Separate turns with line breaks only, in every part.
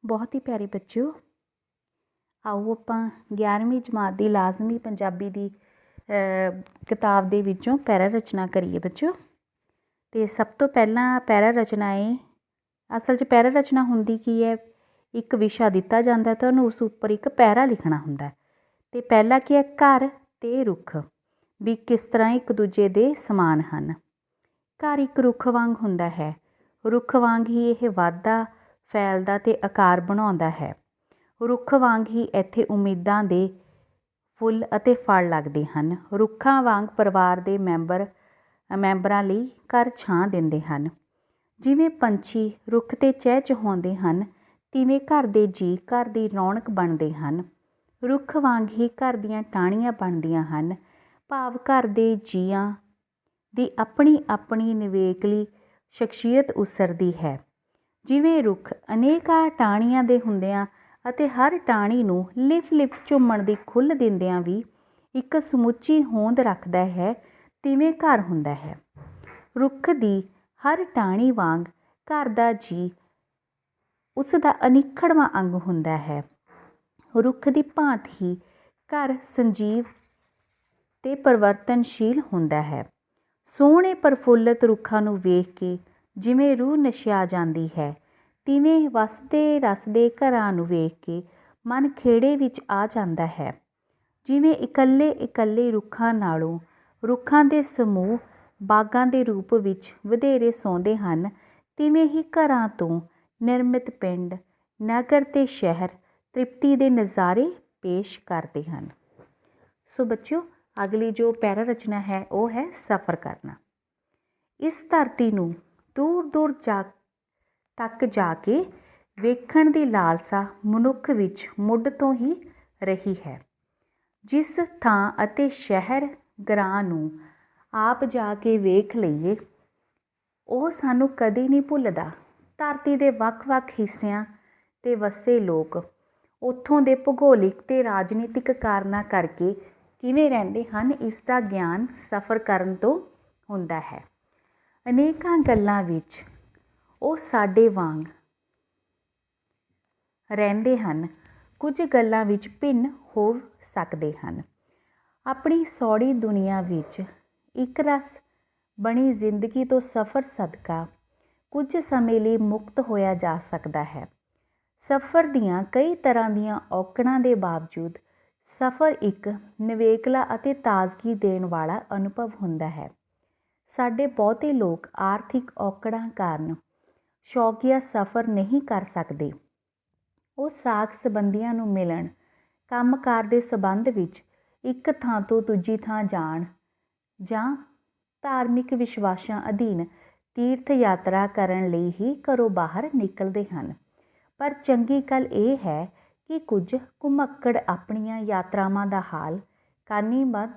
बहुत ही प्यारे बच्चों, आओ ਆਪਾਂ 11ਵੀਂ ਜਮਾਤ ਦੀ ਲਾਜ਼ਮੀ ਪੰਜਾਬੀ ਦੀ ਕਿਤਾਬ ਦੇ ਵਿੱਚੋਂ ਪੈਰਾ ਰਚਨਾ ਕਰੀਏ ਬੱਚਿਓ। ਤੇ ਸਭ ਤੋਂ ਪਹਿਲਾਂ ਪੈਰਾ ਰਚਨਾ ਹੈ, ਅਸਲ 'ਚ ਪੈਰਾ ਰਚਨਾ ਹੁੰਦੀ ਕੀ ਹੈ, ਇੱਕ ਵਿਸ਼ਾ ਦਿੱਤਾ ਜਾਂਦਾ ਤਾਂ ਉਹਨੂੰ ਉਸ ਉੱਪਰ ਇੱਕ ਪੈਰਾ ਲਿਖਣਾ ਹੁੰਦਾ। ਤੇ ਪਹਿਲਾ ਕੀ ਹੈ, ਘਰ ਤੇ ਰੁੱਖ ਵੀ ਕਿਸ ਤਰ੍ਹਾਂ ਇੱਕ ਦੂਜੇ ਦੇ ਸਮਾਨ ਹਨ। ਘਰ ਇੱਕ ਰੁੱਖ ਵਾਂਗ ਹੁੰਦਾ ਹੈ, ਰੁੱਖ ਵਾਂਗ ਹੀ ਇਹ ਵੱਧਦਾ ਫੈਲਦਾ ਤੇ ਆਕਾਰ ਬਣਾਉਂਦਾ ਹੈ। ਰੁੱਖ ਵਾਂਗ ਹੀ ਇੱਥੇ ਉਮੀਦਾਂ ਦੇ ਫੁੱਲ ਅਤੇ ਫਲ ਲੱਗਦੇ ਹਨ। ਰੁੱਖਾਂ ਵਾਂਗ ਪਰਿਵਾਰ ਦੇ ਮੈਂਬਰਾਂ ਲਈ ਘਰ ਛਾਂ ਦਿੰਦੇ ਹਨ। ਜਿਵੇਂ ਪੰਛੀ ਰੁੱਖ 'ਤੇ ਚਹਿਚਹਾਉਂਦੇ ਹਨ, ਤਿਵੇਂ ਘਰ ਦੇ ਜੀਅ ਘਰ ਦੀ ਰੌਣਕ ਬਣਦੇ ਹਨ। ਰੁੱਖ ਵਾਂਗ ਹੀ ਘਰ ਦੀਆਂ ਟਾਹਣੀਆਂ ਬਣਦੀਆਂ ਹਨ, ਭਾਵ ਘਰ ਦੇ ਜੀਆਂ ਦੀ ਆਪਣੀ ਆਪਣੀ ਨਿਵੇਕਲੀ ਸ਼ਖਸੀਅਤ ਉਸਰਦੀ ਹੈ। ਜਿਵੇਂ ਰੁੱਖ ਅਨੇਕਾਂ ਟਾਹਣੀਆਂ ਦੇ ਹੁੰਦਿਆਂ ਅਤੇ ਹਰ ਟਾਹਣੀ ਨੂੰ ਲਿਫ ਲਿਫ ਝੂਮਣ ਦੀ ਖੁੱਲ੍ਹ ਦਿੰਦਿਆਂ ਵੀ ਇੱਕ ਸਮੁੱਚੀ ਹੋਂਦ ਰੱਖਦਾ ਹੈ, ਤਿਵੇਂ ਘਰ ਹੁੰਦਾ ਹੈ। ਰੁੱਖ ਦੀ ਹਰ ਟਾਹਣੀ ਵਾਂਗ ਘਰ ਦਾ ਜੀਅ ਉਸ ਦਾ ਅਨਿੱਖੜਵਾਂ ਅੰਗ ਹੁੰਦਾ ਹੈ। ਰੁੱਖ ਦੀ ਭਾਂਤ ਹੀ ਘਰ ਸੰਜੀਵ ਤੇ ਪਰਿਵਰਤਨਸ਼ੀਲ ਹੁੰਦਾ ਹੈ। ਸੋਹਣੇ ਪ੍ਰਫੁੱਲਤ ਰੁੱਖਾਂ ਨੂੰ ਵੇਖ ਕੇ ਜਿਵੇਂ ਰੂਹ ਨਸ਼ਿਆ ਜਾਂਦੀ ਹੈ, ਤਿਵੇਂ ਵਸਦੇ ਰਸਦੇ ਘਰਾਂ ਨੂੰ ਵੇਖ ਕੇ ਮਨ ਖੇੜੇ ਵਿੱਚ ਆ ਜਾਂਦਾ ਹੈ। ਜਿਵੇਂ ਇਕੱਲੇ ਇਕੱਲੇ ਰੁੱਖਾਂ ਨਾਲੋਂ ਰੁੱਖਾਂ ਦੇ ਸਮੂਹ ਬਾਗਾਂ ਦੇ ਰੂਪ ਵਿੱਚ ਵਧੇਰੇ ਸੌਂਦੇ ਹਨ, ਤਿਵੇਂ ਹੀ ਘਰਾਂ ਤੋਂ ਨਿਰਮਿਤ ਪਿੰਡ, ਨਗਰ ਤੇ ਸ਼ਹਿਰ ਤ੍ਰਿਪਤੀ ਦੇ ਨਜ਼ਾਰੇ ਪੇਸ਼ ਕਰਦੇ ਹਨ। ਸੋ ਬੱਚਿਓ, ਅਗਲੀ ਜੋ ਪੈਰਾ ਰਚਨਾ ਹੈ ਉਹ ਹੈ ਸਫ਼ਰ ਕਰਨਾ। ਇਸ ਧਰਤੀ ਨੂੰ ਦੂਰ ਦੂਰ ਤੱਕ ਜਾ ਕੇ ਵੇਖਣ ਦੀ ਲਾਲਸਾ ਮਨੁੱਖ ਵਿੱਚ ਮੁੱਢ ਤੋਂ ਹੀ ਰਹੀ ਹੈ। ਜਿਸ ਥਾਂ ਅਤੇ ਸ਼ਹਿਰ ਗਰਾਂ ਨੂੰ ਆਪ ਜਾ ਕੇ ਵੇਖ ਲਈਏ, ਉਹ ਸਾਨੂੰ ਕਦੇ ਨਹੀਂ ਭੁੱਲਦਾ। ਧਰਤੀ ਦੇ ਵੱਖ ਵੱਖ ਹਿੱਸਿਆਂ 'ਤੇ ਵਸੇ ਲੋਕ ਉੱਥੋਂ ਦੇ ਭੂਗੋਲਿਕ ਤੇ ਰਾਜਨੀਤਿਕ ਕਾਰਨਾਂ ਕਰਕੇ ਕਿਵੇਂ ਰਹਿੰਦੇ ਹਨ, ਇਸ ਦਾ ਗਿਆਨ ਸਫ਼ਰ ਕਰਨ ਤੋਂ ਹੁੰਦਾ ਹੈ। ਅਨੇਕਾਂ ਗੱਲਾਂ ਵਿੱਚ ਉਹ ਸਾਡੇ ਵਾਂਗ ਰਹਿੰਦੇ ਹਨ, ਕੁਝ ਗੱਲਾਂ ਵਿੱਚ ਭਿੰਨ ਹੋ ਸਕਦੇ ਹਨ। ਆਪਣੀ ਸੌੜੀ ਦੁਨੀਆ ਵਿੱਚ ਇੱਕ ਰਸ ਬਣੀ ਜ਼ਿੰਦਗੀ ਤੋਂ ਸਫ਼ਰ ਸਦਕਾ ਕੁਝ ਸਮੇਂ ਲਈ ਮੁਕਤ ਹੋਇਆ ਜਾ ਸਕਦਾ ਹੈ। ਸਫ਼ਰ ਦੀਆਂ ਕਈ ਤਰ੍ਹਾਂ ਦੀਆਂ ਔਕੜਾਂ ਦੇ ਬਾਵਜੂਦ ਸਫ਼ਰ ਇੱਕ ਨਿਵੇਕਲਾ ਅਤੇ ਤਾਜ਼ਗੀ ਦੇਣ ਵਾਲਾ ਅਨੁਭਵ ਹੁੰਦਾ ਹੈ। ਸਾਡੇ ਬਹੁਤੇ ਲੋਕ ਆਰਥਿਕ ਔਕੜਾਂ ਕਾਰਨ ਸ਼ੌਕੀਆ ਸਫ਼ਰ ਨਹੀਂ ਕਰ ਸਕਦੇ। ਉਹ ਸਾਕ ਸੰਬੰਧੀਆਂ ਨੂੰ ਮਿਲਣ, ਕੰਮਕਾਰ ਦੇ ਸੰਬੰਧ ਵਿੱਚ ਇੱਕ ਥਾਂ ਤੋਂ ਦੂਜੀ ਥਾਂ ਜਾਣ ਜਾਂ ਧਾਰਮਿਕ ਵਿਸ਼ਵਾਸਾਂ ਅਧੀਨ ਤੀਰਥ ਯਾਤਰਾ ਕਰਨ ਲਈ ਹੀ ਘਰੋਂ ਬਾਹਰ ਨਿਕਲਦੇ ਹਨ। ਪਰ ਚੰਗੀ ਗੱਲ ਇਹ ਹੈ ਕਿ ਕੁਝ ਘੁਮੱਕੜ ਆਪਣੀਆਂ ਯਾਤਰਾਵਾਂ ਦਾ ਹਾਲ ਕਾਨੀਬੱਧ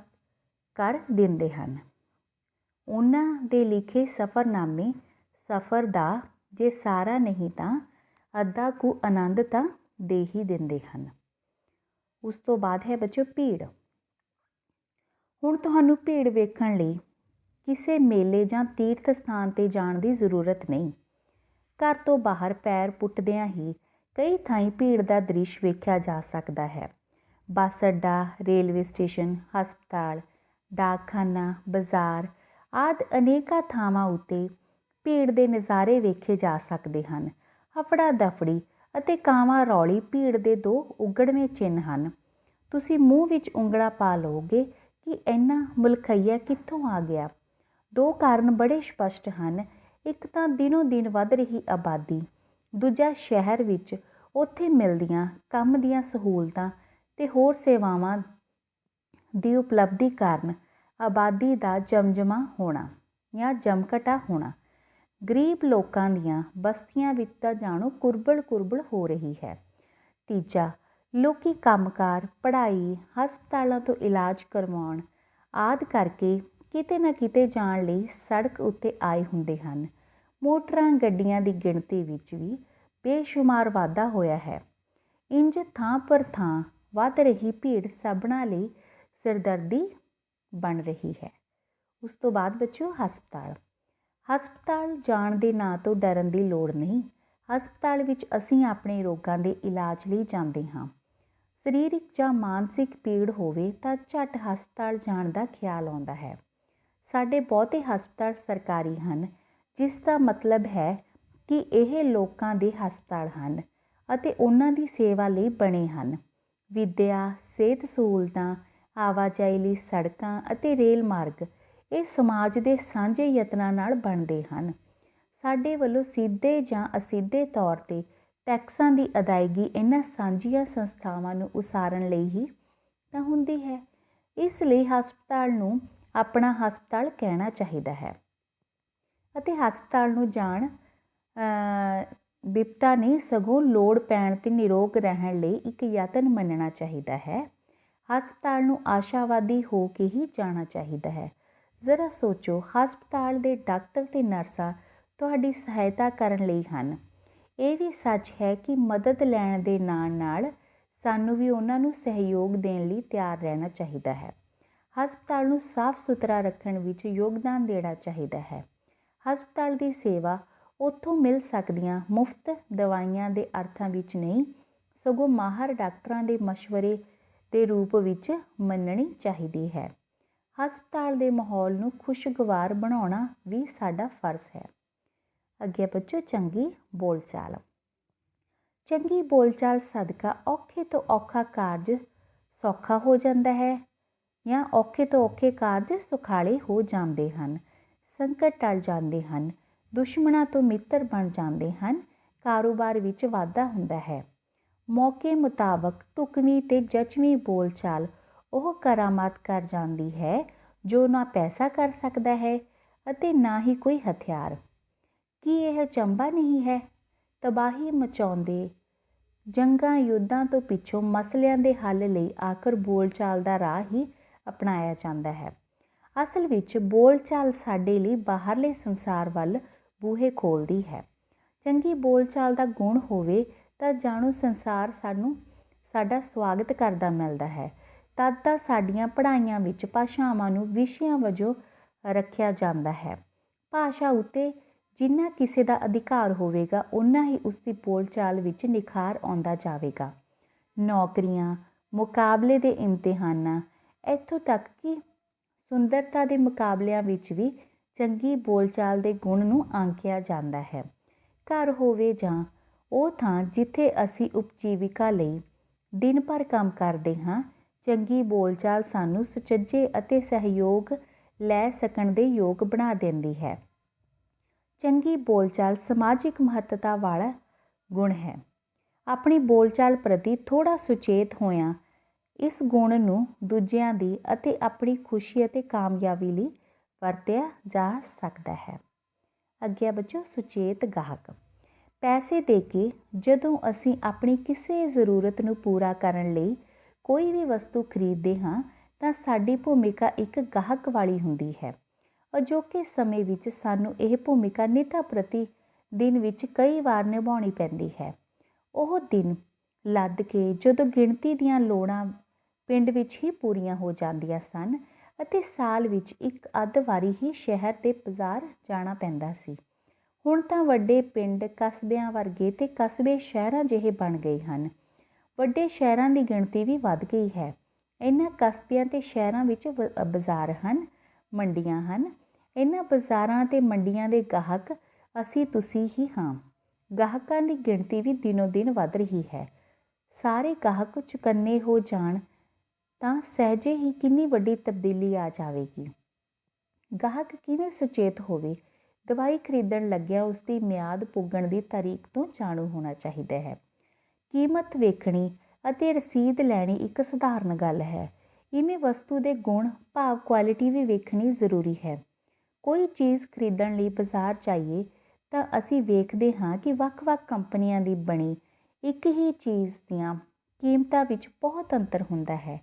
ਕਰ ਦਿੰਦੇ ਹਨ। ਉਹਨਾਂ ਦੇ ਲਿਖੇ ਸਫ਼ਰਨਾਮੇ ਸਫ਼ਰ ਦਾ ਜੇ ਸਾਰਾ ਨਹੀਂ ਤਾਂ ਅੱਧਾ ਕੁ ਆਨੰਦ ਤਾਂ ਦੇ ਹੀ ਦਿੰਦੇ ਹਨ। ਉਸ ਤੋਂ ਬਾਅਦ ਹੈ ਬੱਚੋ ਭੀੜ। ਹੁਣ ਤੁਹਾਨੂੰ ਭੀੜ ਵੇਖਣ ਲਈ ਕਿਸੇ ਮੇਲੇ ਜਾਂ ਤੀਰਥ ਸਥਾਨ 'ਤੇ ਜਾਣ ਦੀ ਜ਼ਰੂਰਤ ਨਹੀਂ। ਘਰ ਤੋਂ ਬਾਹਰ ਪੈਰ ਪੁੱਟਦਿਆਂ ਹੀ ਕਈ ਥਾਈਂ ਭੀੜ ਦਾ ਦ੍ਰਿਸ਼ ਵੇਖਿਆ ਜਾ ਸਕਦਾ ਹੈ। ਬੱਸ ਅੱਡਾ, ਰੇਲਵੇ ਸਟੇਸ਼ਨ, ਹਸਪਤਾਲ, ਡਾਕਖਾਨਾ, ਬਾਜ਼ਾਰ ਆਦਿ ਅਨੇਕਾਂ ਥਾਵਾਂ ਉੱਤੇ ਭੀੜ ਦੇ ਨਜ਼ਾਰੇ ਵੇਖੇ ਜਾ ਸਕਦੇ ਹਨ। ਹਫੜਾ ਦਫੜੀ ਅਤੇ ਕਾਵਾਂ ਰੌਲੀ ਭੀੜ ਦੇ ਦੋ ਉਗੜਵੇਂ ਚਿੰਨ੍ਹ ਹਨ। ਤੁਸੀਂ ਮੂੰਹ ਵਿੱਚ ਉਂਗਲਾਂ ਪਾ ਲਓਗੇ ਕਿ ਇੰਨਾ ਮੁਲਖਈਆ ਕਿੱਥੋਂ ਆ ਗਿਆ। ਦੋ ਕਾਰਨ ਬੜੇ ਸਪਸ਼ਟ ਹਨ। ਇੱਕ ਤਾਂ ਦਿਨੋਂ ਦਿਨ ਵੱਧ ਰਹੀ ਆਬਾਦੀ, ਦੂਜਾ ਸ਼ਹਿਰ ਵਿੱਚ ਉੱਥੇ ਮਿਲਦੀਆਂ ਕੰਮ ਦੀਆਂ ਸਹੂਲਤਾਂ ਤੇ ਹੋਰ ਸੇਵਾਵਾਂ ਦੀ ਉਪਲਬਧੀ ਕਾਰਨ ਆਬਾਦੀ ਦਾ ਜਮਜਮਾ ਹੋਣਾ ਜਾਂ ਜਮਘਟਾ ਹੋਣਾ। ਗਰੀਬ ਲੋਕਾਂ ਦੀਆਂ ਬਸਤੀਆਂ ਵਿੱਚ ਤਾਂ ਜਾਣੋ ਕੁਰਬਲ ਕੁਰਬਲ ਹੋ ਰਹੀ ਹੈ। ਤੀਜਾ, ਲੋਕੀ ਕੰਮਕਾਰ, ਪੜ੍ਹਾਈ, ਹਸਪਤਾਲਾਂ ਤੋਂ ਇਲਾਜ ਕਰਵਾਉਣ ਆਦਿ ਕਰਕੇ ਕਿਤੇ ਨਾ ਕਿਤੇ ਜਾਣ ਲਈ ਸੜਕ ਉੱਤੇ ਆਏ ਹੁੰਦੇ ਹਨ। ਮੋਟਰਾਂ ਗੱਡੀਆਂ ਦੀ ਗਿਣਤੀ ਵਿੱਚ ਵੀ ਬੇਸ਼ੁਮਾਰ ਵਾਧਾ ਹੋਇਆ ਹੈ। ਇੰਜ ਥਾਂ ਪਰ ਥਾਂ ਵੱਧ ਰਹੀ ਭੀੜ ਸਭਨਾਂ ਲਈ ਸਿਰਦਰਦੀ ਬਣ ਰਹੀ ਹੈ। ਉਸ ਤੋਂ ਬਾਅਦ ਬੱਚਿਓ ਹਸਪਤਾਲ। ਹਸਪਤਾਲ ਜਾਣ ਦੇ ਨਾਂ ਤੋਂ ਡਰਨ ਦੀ ਲੋੜ ਨਹੀਂ। ਹਸਪਤਾਲ ਵਿੱਚ ਅਸੀਂ ਆਪਣੇ ਰੋਗਾਂ ਦੇ ਇਲਾਜ ਲਈ ਜਾਂਦੇ ਹਾਂ। ਸਰੀਰਕ ਜਾਂ ਮਾਨਸਿਕ ਪੀੜ ਹੋਵੇ ਤਾਂ ਝੱਟ ਹਸਪਤਾਲ ਜਾਣ ਦਾ ਖਿਆਲ ਆਉਂਦਾ ਹੈ। ਸਾਡੇ ਬਹੁਤੇ ਹਸਪਤਾਲ ਸਰਕਾਰੀ ਹਨ, ਜਿਸ ਦਾ ਮਤਲਬ ਹੈ ਕਿ ਇਹ ਲੋਕਾਂ ਦੇ ਹਸਪਤਾਲ ਹਨ ਅਤੇ ਉਹਨਾਂ ਦੀ ਸੇਵਾ ਲਈ ਬਣੇ ਹਨ। ਵਿੱਦਿਆ, ਸਿਹਤ ਸਹੂਲਤਾਂ, ਆਵਾਜਾਈ ਲਈ ਸੜਕਾਂ ਅਤੇ ਰੇਲ ਮਾਰਗ ਇਹ ਸਮਾਜ ਦੇ ਸਾਂਝੇ ਯਤਨਾਂ ਨਾਲ ਬਣਦੇ ਹਨ। ਸਾਡੇ ਵੱਲੋਂ ਸਿੱਧੇ ਜਾਂ ਅਸਿੱਧੇ ਤੌਰ 'ਤੇ ਟੈਕਸਾਂ ਦੀ ਅਦਾਇਗੀ ਇਹਨਾਂ ਸਾਂਝੀਆਂ ਸੰਸਥਾਵਾਂ ਨੂੰ ਉਸਾਰਨ ਲਈ ਹੀ ਤਾਂ ਹੁੰਦੀ ਹੈ। ਇਸ ਲਈ ਹਸਪਤਾਲ ਨੂੰ ਆਪਣਾ ਹਸਪਤਾਲ ਕਹਿਣਾ ਚਾਹੀਦਾ ਹੈ ਅਤੇ ਹਸਪਤਾਲ ਨੂੰ ਜਾਣ ਬਿਪਤਾ ਨਹੀਂ, ਸਗੋਂ ਲੋੜ ਪੈਣ 'ਤੇ ਨਿਰੋਗ ਰਹਿਣ ਲਈ ਇੱਕ ਯਤਨ ਮੰਨਣਾ ਚਾਹੀਦਾ ਹੈ। ਹਸਪਤਾਲ ਨੂੰ ਆਸ਼ਾਵਾਦੀ ਹੋ ਕੇ ਹੀ ਜਾਣਾ ਚਾਹੀਦਾ ਹੈ। ਜ਼ਰਾ ਸੋਚੋ, ਹਸਪਤਾਲ ਦੇ ਡਾਕਟਰ ਅਤੇ ਨਰਸਾਂ ਤੁਹਾਡੀ ਸਹਾਇਤਾ ਕਰਨ ਲਈ ਹਨ। ਇਹ ਵੀ ਸੱਚ ਹੈ ਕਿ ਮਦਦ ਲੈਣ ਦੇ ਨਾਲ ਨਾਲ ਸਾਨੂੰ ਵੀ ਉਹਨਾਂ ਨੂੰ ਸਹਿਯੋਗ ਦੇਣ ਲਈ ਤਿਆਰ ਰਹਿਣਾ ਚਾਹੀਦਾ ਹੈ। ਹਸਪਤਾਲ ਨੂੰ ਸਾਫ਼ ਸੁਥਰਾ ਰੱਖਣ ਵਿੱਚ ਯੋਗਦਾਨ ਦੇਣਾ ਚਾਹੀਦਾ ਹੈ। ਹਸਪਤਾਲ ਦੀ ਸੇਵਾ ਉੱਥੋਂ ਮਿਲ ਸਕਦੀਆਂ ਮੁਫਤ ਦਵਾਈਆਂ ਦੇ ਅਰਥਾਂ ਵਿੱਚ ਨਹੀਂ, ਸਗੋਂ ਮਾਹਰ ਡਾਕਟਰਾਂ ਦੇ ਮਸ਼ਵਰੇ ਦੇ ਰੂਪ ਵਿੱਚ ਮੰਨਣੀ ਚਾਹੀਦੀ ਹੈ। ਹਸਪਤਾਲ ਦੇ ਮਾਹੌਲ ਨੂੰ ਖੁਸ਼ਗਵਾਰ ਬਣਾਉਣਾ ਵੀ ਸਾਡਾ ਫਰਜ਼ ਹੈ। ਅੱਗੇ ਬੱਚੋ, ਚੰਗੀ ਬੋਲਚਾਲ। ਚੰਗੀ ਬੋਲਚਾਲ ਸਦਕਾ ਔਖੇ ਤੋਂ ਔਖਾ ਕਾਰਜ ਸੌਖਾ ਹੋ ਜਾਂਦਾ ਹੈ ਜਾਂ ਔਖੇ ਤੋਂ ਔਖੇ ਕਾਰਜ ਸੁਖਾਲੇ ਹੋ ਜਾਂਦੇ ਹਨ। ਸੰਕਟ ਟਲ ਜਾਂਦੇ ਹਨ, ਦੁਸ਼ਮਣਾਂ ਤੋਂ ਮਿੱਤਰ ਬਣ ਜਾਂਦੇ ਹਨ, ਕਾਰੋਬਾਰ ਵਿੱਚ ਵਾਧਾ ਹੁੰਦਾ ਹੈ। ਮੌਕੇ ਮੁਤਾਬਕ ਢੁਕਵੀਂ ਤੇ ਜਚਵੀਂ ਬੋਲਚਾਲ ਉਹ ਕਰਾਮਾਤ ਕਰ ਜਾਂਦੀ ਹੈ ਜੋ ਨਾ ਪੈਸਾ ਕਰ ਸਕਦਾ ਹੈ ਅਤੇ ਨਾ ਹੀ ਕੋਈ ਹਥਿਆਰ। ਕੀ ਇਹ ਅਚੰਭਾ ਨਹੀਂ ਹੈ? ਤਬਾਹੀ ਮਚਾਉਂਦੇ ਜੰਗਾਂ ਯੁੱਧਾਂ ਤੋਂ ਪਿੱਛੋਂ ਮਸਲਿਆਂ ਦੇ ਹੱਲ ਲਈ ਆਖਰ ਬੋਲਚਾਲ ਦਾ ਰਾਹ ਹੀ ਅਪਣਾਇਆ ਜਾਂਦਾ ਹੈ। ਅਸਲ ਵਿੱਚ ਬੋਲਚਾਲ ਸਾਡੇ ਲਈ ਬਾਹਰਲੇ ਸੰਸਾਰ ਵੱਲ ਬੂਹੇ ਖੋਲ੍ਹਦੀ ਹੈ। ਚੰਗੀ ਬੋਲਚਾਲ ਦਾ ਗੁਣ ਹੋਵੇ ਤਾਂ ਜਾਣੋ ਸੰਸਾਰ ਸਾਡਾ ਸਵਾਗਤ ਕਰਦਾ ਮਿਲਦਾ ਹੈ। ਤਦ ਤਾਂ ਸਾਡੀਆਂ ਪੜ੍ਹਾਈਆਂ ਵਿੱਚ ਭਾਸ਼ਾਵਾਂ ਨੂੰ ਵਿਸ਼ਿਆਂ ਵਜੋਂ ਰੱਖਿਆ ਜਾਂਦਾ ਹੈ। ਭਾਸ਼ਾ ਉੱਤੇ ਜਿੰਨਾ ਕਿਸੇ ਦਾ ਅਧਿਕਾਰ ਹੋਵੇਗਾ, ਓਨਾ ਹੀ ਉਸਦੀ ਬੋਲਚਾਲ ਵਿੱਚ ਨਿਖਾਰ ਆਉਂਦਾ ਜਾਵੇਗਾ। ਨੌਕਰੀਆਂ, ਮੁਕਾਬਲੇ ਦੇ ਇਮਤਿਹਾਨਾਂ, ਇੱਥੋਂ ਤੱਕ ਕਿ ਸੁੰਦਰਤਾ ਦੇ ਮੁਕਾਬਲਿਆਂ ਵਿੱਚ ਵੀ ਚੰਗੀ ਬੋਲਚਾਲ ਦੇ ਗੁਣ ਨੂੰ ਆਂਕਿਆ ਜਾਂਦਾ ਹੈ। ਘਰ ਹੋਵੇ ਜਾਂ ਉਹ ਥਾਂ ਜਿੱਥੇ ਅਸੀਂ ਉਪਜੀਵਿਕਾ ਲਈ ਦਿਨ ਭਰ ਕੰਮ ਕਰਦੇ ਹਾਂ, ਚੰਗੀ ਬੋਲਚਾਲ ਸਾਨੂੰ ਸੁਚੱਜੇ ਅਤੇ ਸਹਿਯੋਗ ਲੈ ਸਕਣ ਦੇ ਯੋਗ ਬਣਾ ਦਿੰਦੀ ਹੈ। ਚੰਗੀ ਬੋਲਚਾਲ ਸਮਾਜਿਕ ਮਹੱਤਤਾ ਵਾਲਾ ਗੁਣ ਹੈ। ਆਪਣੀ ਬੋਲਚਾਲ ਪ੍ਰਤੀ ਥੋੜ੍ਹਾ ਸੁਚੇਤ ਹੋਇਆਂ ਇਸ ਗੁਣ ਨੂੰ ਦੂਜਿਆਂ ਦੀ ਅਤੇ ਆਪਣੀ ਖੁਸ਼ੀ ਅਤੇ ਕਾਮਯਾਬੀ ਲਈ ਵਰਤਿਆ ਜਾ ਸਕਦਾ ਹੈ। ਅੱਗੇ ਬੱਚੋ, ਸੁਚੇਤ ਗਾਹਕ। ਪੈਸੇ ਦੇ ਕੇ ਜਦੋਂ ਅਸੀਂ ਆਪਣੀ ਕਿਸੇ ਜ਼ਰੂਰਤ ਨੂੰ ਪੂਰਾ ਕਰਨ ਲਈ ਕੋਈ ਵੀ ਵਸਤੂ ਖਰੀਦਦੇ ਹਾਂ ਤਾਂ ਸਾਡੀ ਭੂਮਿਕਾ ਇੱਕ ਗਾਹਕ ਵਾਲੀ ਹੁੰਦੀ ਹੈ। ਅਜੋਕੇ ਸਮੇਂ ਵਿੱਚ ਸਾਨੂੰ ਇਹ ਭੂਮਿਕਾ ਨਿੱਤ ਪ੍ਰਤੀ ਦਿਨ ਵਿੱਚ ਕਈ ਵਾਰ ਨਿਭਾਉਣੀ ਪੈਂਦੀ ਹੈ। ਉਹ ਦਿਨ ਲੱਦ ਕੇ ਜਦੋਂ ਗਿਣਤੀ ਦੀਆਂ ਲੋੜਾਂ ਪਿੰਡ ਵਿੱਚ ਹੀ ਪੂਰੀਆਂ ਹੋ ਜਾਂਦੀਆਂ ਸਨ ਅਤੇ ਸਾਲ ਵਿੱਚ ਇੱਕ ਅੱਧ ਵਾਰੀ ਹੀ ਸ਼ਹਿਰ ਤੇ ਬਾਜ਼ਾਰ ਜਾਣਾ ਪੈਂਦਾ ਸੀ। ਹੁਣ ਤਾਂ ਵੱਡੇ ਪਿੰਡ ਕਸਬਿਆਂ ਵਰਗੇ ਤੇ ਕਸਬੇ ਸ਼ਹਿਰਾਂ ਜਿਹੇ ਬਣ ਗਏ ਹਨ। ਵੱਡੇ ਸ਼ਹਿਰਾਂ ਦੀ ਗਿਣਤੀ ਵੀ ਵੱਧ ਗਈ ਹੈ। ਇਹਨਾਂ ਕਸਬਿਆਂ ਤੇ ਸ਼ਹਿਰਾਂ ਵਿੱਚ ਬਾਜ਼ਾਰ ਹਨ, ਮੰਡੀਆਂ ਹਨ। ਇਹਨਾਂ ਬਾਜ਼ਾਰਾਂ ਤੇ ਮੰਡੀਆਂ ਦੇ ਗਾਹਕ ਅਸੀਂ ਤੁਸੀਂ ਹੀ ਹਾਂ। ਗਾਹਕਾਂ ਦੀ ਗਿਣਤੀ ਵੀ ਦਿਨੋਂ ਦਿਨ ਵੱਧ ਰਹੀ ਹੈ। ਸਾਰੇ ਗਾਹਕ ਚੁਕੰਨੇ ਹੋ ਜਾਣ ਤਾਂ ਸਹਿਜੇ ਹੀ ਕਿੰਨੀ ਵੱਡੀ ਤਬਦੀਲੀ ਆ ਜਾਵੇਗੀ। ਗਾਹਕ ਕਿਵੇਂ ਸੁਚੇਤ ਹੋਵੇ? ਦਵਾਈ ਖਰੀਦਣ ਲੱਗਿਆਂ ਉਸਦੀ ਮਿਆਦ ਪੁੱਗਣ ਦੀ ਤਾਰੀਖ ਤੋਂ ਜਾਣੂ ਹੋਣਾ ਚਾਹੀਦਾ ਹੈ। ਕੀਮਤ ਵੇਖਣੀ ਅਤੇ ਰਸੀਦ ਲੈਣੀ ਇੱਕ ਸਧਾਰਨ ਗੱਲ ਹੈ। ਇਵੇਂ ਵਸਤੂ ਦੇ ਗੁਣ ਭਾਵ ਕੁਆਲਿਟੀ ਵੀ ਵੇਖਣੀ ਜ਼ਰੂਰੀ ਹੈ। ਕੋਈ ਚੀਜ਼ ਖਰੀਦਣ ਲਈ ਬਾਜ਼ਾਰ ਜਾਈਏ ਤਾਂ ਅਸੀਂ ਵੇਖਦੇ ਹਾਂ ਕਿ ਵੱਖ-ਵੱਖ ਕੰਪਨੀਆਂ ਦੀ ਬਣੀ ਇੱਕ ਹੀ ਚੀਜ਼ ਦੀਆਂ ਕੀਮਤਾਂ ਵਿੱਚ ਬਹੁਤ ਅੰਤਰ ਹੁੰਦਾ ਹੈ।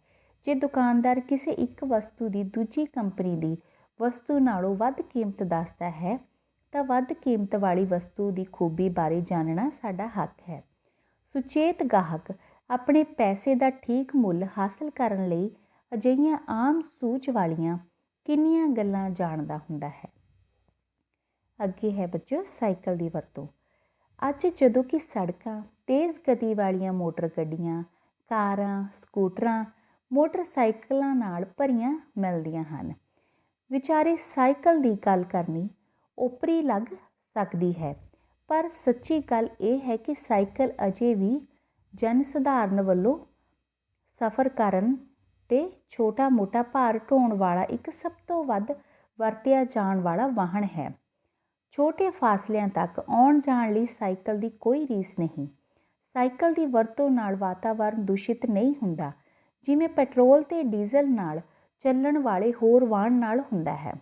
ਜੇ ਦੁਕਾਨਦਾਰ ਕਿਸੇ ਇੱਕ ਵਸਤੂ ਦੀ ਦੂਜੀ ਕੰਪਨੀ ਦੀ ਵਸਤੂ ਨਾਲੋਂ ਵੱਧ ਕੀਮਤ ਦੱਸਦਾ ਹੈ ਤਾਂ ਵੱਧ ਕੀਮਤ ਵਾਲੀ ਵਸਤੂ ਦੀ ਖੂਬੀ ਬਾਰੇ ਜਾਣਨਾ ਸਾਡਾ ਹੱਕ ਹੈ। ਸੁਚੇਤ ਗਾਹਕ ਆਪਣੇ ਪੈਸੇ ਦਾ ਠੀਕ ਮੁੱਲ ਹਾਸਲ ਕਰਨ ਲਈ ਅਜਿਹੀਆਂ ਆਮ ਸੂਝ ਵਾਲੀਆਂ ਕਿੰਨੀਆਂ ਗੱਲਾਂ ਜਾਣਦਾ ਹੁੰਦਾ ਹੈ। ਅੱਗੇ ਹੈ ਬੱਚਿਓ ਸਾਈਕਲ ਦੀ ਵਰਤੋਂ। ਅੱਜ ਜਦੋਂ ਕਿ ਸੜਕਾਂ ਤੇਜ਼ ਗਤੀ ਵਾਲੀਆਂ ਮੋਟਰ ਗੱਡੀਆਂ, ਕਾਰਾਂ, ਸਕੂਟਰਾਂ, ਮੋਟਰਸਾਈਕਲਾਂ ਨਾਲ ਭਰੀਆਂ ਮਿਲਦੀਆਂ ਹਨ, ਵਿਚਾਰੇ ਸਾਈਕਲ ਦੀ ਗੱਲ ਕਰਨੀ ਓਪਰੀ ਲੱਗ ਸਕਦੀ ਹੈ, ਪਰ ਸੱਚੀ ਗੱਲ ਇਹ ਹੈ ਕਿ ਸਾਈਕਲ ਅਜੇ ਵੀ ਜਨ ਸਧਾਰਨ ਵੱਲੋਂ ਸਫ਼ਰ ਕਰਨ ਅਤੇ ਛੋਟਾ ਮੋਟਾ ਭਾਰ ਢੋਣ ਵਾਲਾ ਇੱਕ ਸਭ ਤੋਂ ਵੱਧ ਵਰਤਿਆ ਜਾਣ ਵਾਲਾ ਵਾਹਨ ਹੈ। ਛੋਟੇ ਫਾਸਲਿਆਂ ਤੱਕ ਆਉਣ ਜਾਣ ਲਈ ਸਾਈਕਲ ਦੀ ਕੋਈ ਰੀਸ ਨਹੀਂ। ਸਾਈਕਲ ਦੀ ਵਰਤੋਂ ਨਾਲ ਵਾਤਾਵਰਨ ਦੂਸ਼ਿਤ ਨਹੀਂ ਹੁੰਦਾ, ਜਿਵੇਂ ਪੈਟਰੋਲ ਅਤੇ ਡੀਜ਼ਲ ਨਾਲ ਚੱਲਣ ਵਾਲੇ ਹੋਰ ਵਾਹਨ ਨਾਲ ਹੁੰਦਾ ਹੈ।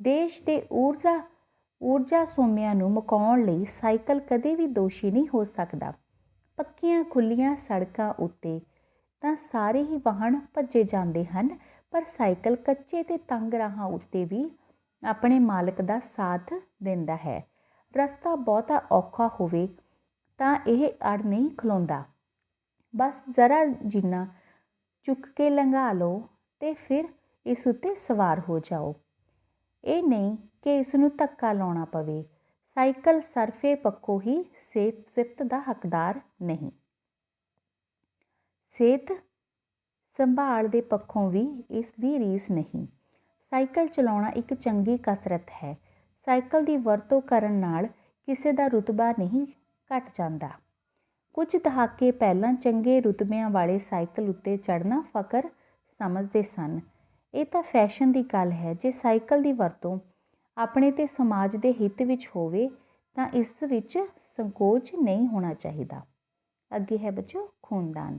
ਦੇਸ਼ ਦੇ ਊਰਜਾ ਸੋਮਿਆਂ ਨੂੰ ਮੁਕਾਉਣ ਲਈ ਸਾਈਕਲ ਕਦੇ ਵੀ ਦੋਸ਼ੀ ਨਹੀਂ ਹੋ ਸਕਦਾ। ਪੱਕੀਆਂ ਖੁੱਲ੍ਹੀਆਂ ਸੜਕਾਂ ਉੱਤੇ ਤਾਂ ਸਾਰੇ ਹੀ ਵਾਹਨ ਭੱਜੇ ਜਾਂਦੇ ਹਨ, ਪਰ ਸਾਈਕਲ ਕੱਚੇ ਅਤੇ ਤੰਗ ਰਾਹਾਂ ਉੱਤੇ ਵੀ ਆਪਣੇ ਮਾਲਕ ਦਾ ਸਾਥ ਦਿੰਦਾ ਹੈ। ਰਸਤਾ ਬਹੁਤਾ ਔਖਾ ਹੋਵੇ ਤਾਂ ਇਹ ਅੜ ਨਹੀਂ ਖਲੋਂਦਾ, ਬਸ ਜ਼ਰਾ ਜਿੰਨਾ ਚੁੱਕ ਕੇ ਲੰਘਾ ਲਓ ਅਤੇ ਫਿਰ ਇਸ ਉੱਤੇ ਸਵਾਰ ਹੋ ਜਾਓ। ਇਹ ਨਹੀਂ ਕਿ ਇਸ ਨੂੰ ਧੱਕਾ ਲਾਉਣਾ ਪਵੇ। ਸਾਈਕਲ ਸਰਫੇ ਪੱਖੋਂ ਹੀ ਸਿਫਤ ਦਾ ਹੱਕਦਾਰ ਨਹੀਂ, ਸਿਹਤ ਸੰਭਾਲ ਦੇ ਪੱਖੋਂ ਵੀ ਇਸ ਦੀ ਰੀਸ ਨਹੀਂ। ਸਾਈਕਲ ਚਲਾਉਣਾ ਇੱਕ ਚੰਗੀ ਕਸਰਤ ਹੈ। ਸਾਈਕਲ ਦੀ ਵਰਤੋਂ ਕਰਨ ਨਾਲ ਕਿਸੇ ਦਾ ਰੁਤਬਾ ਨਹੀਂ ਘਟ ਜਾਂਦਾ। ਕੁਝ ਦਹਾਕੇ ਪਹਿਲਾਂ ਚੰਗੇ ਰੁਤਬਿਆਂ ਵਾਲੇ ਸਾਈਕਲ ਉੱਤੇ ਚੜ੍ਹਨਾ ਫ਼ਖਰ ਸਮਝਦੇ ਸਨ। ਇਹ ਤਾਂ ਫੈਸ਼ਨ ਦੀ ਗੱਲ ਹੈ। ਜੇ ਸਾਈਕਲ ਦੀ ਵਰਤੋਂ ਆਪਣੇ ਤੇ ਸਮਾਜ ਦੇ ਹਿੱਤ ਵਿੱਚ ਹੋਵੇ ਤਾਂ ਇਸ ਵਿੱਚ ਸੰਕੋਚ ਨਹੀਂ ਹੋਣਾ ਚਾਹੀਦਾ। ਅੱਗੇ ਹੈ ਬੱਚਿਓ ਖੂਨਦਾਨ।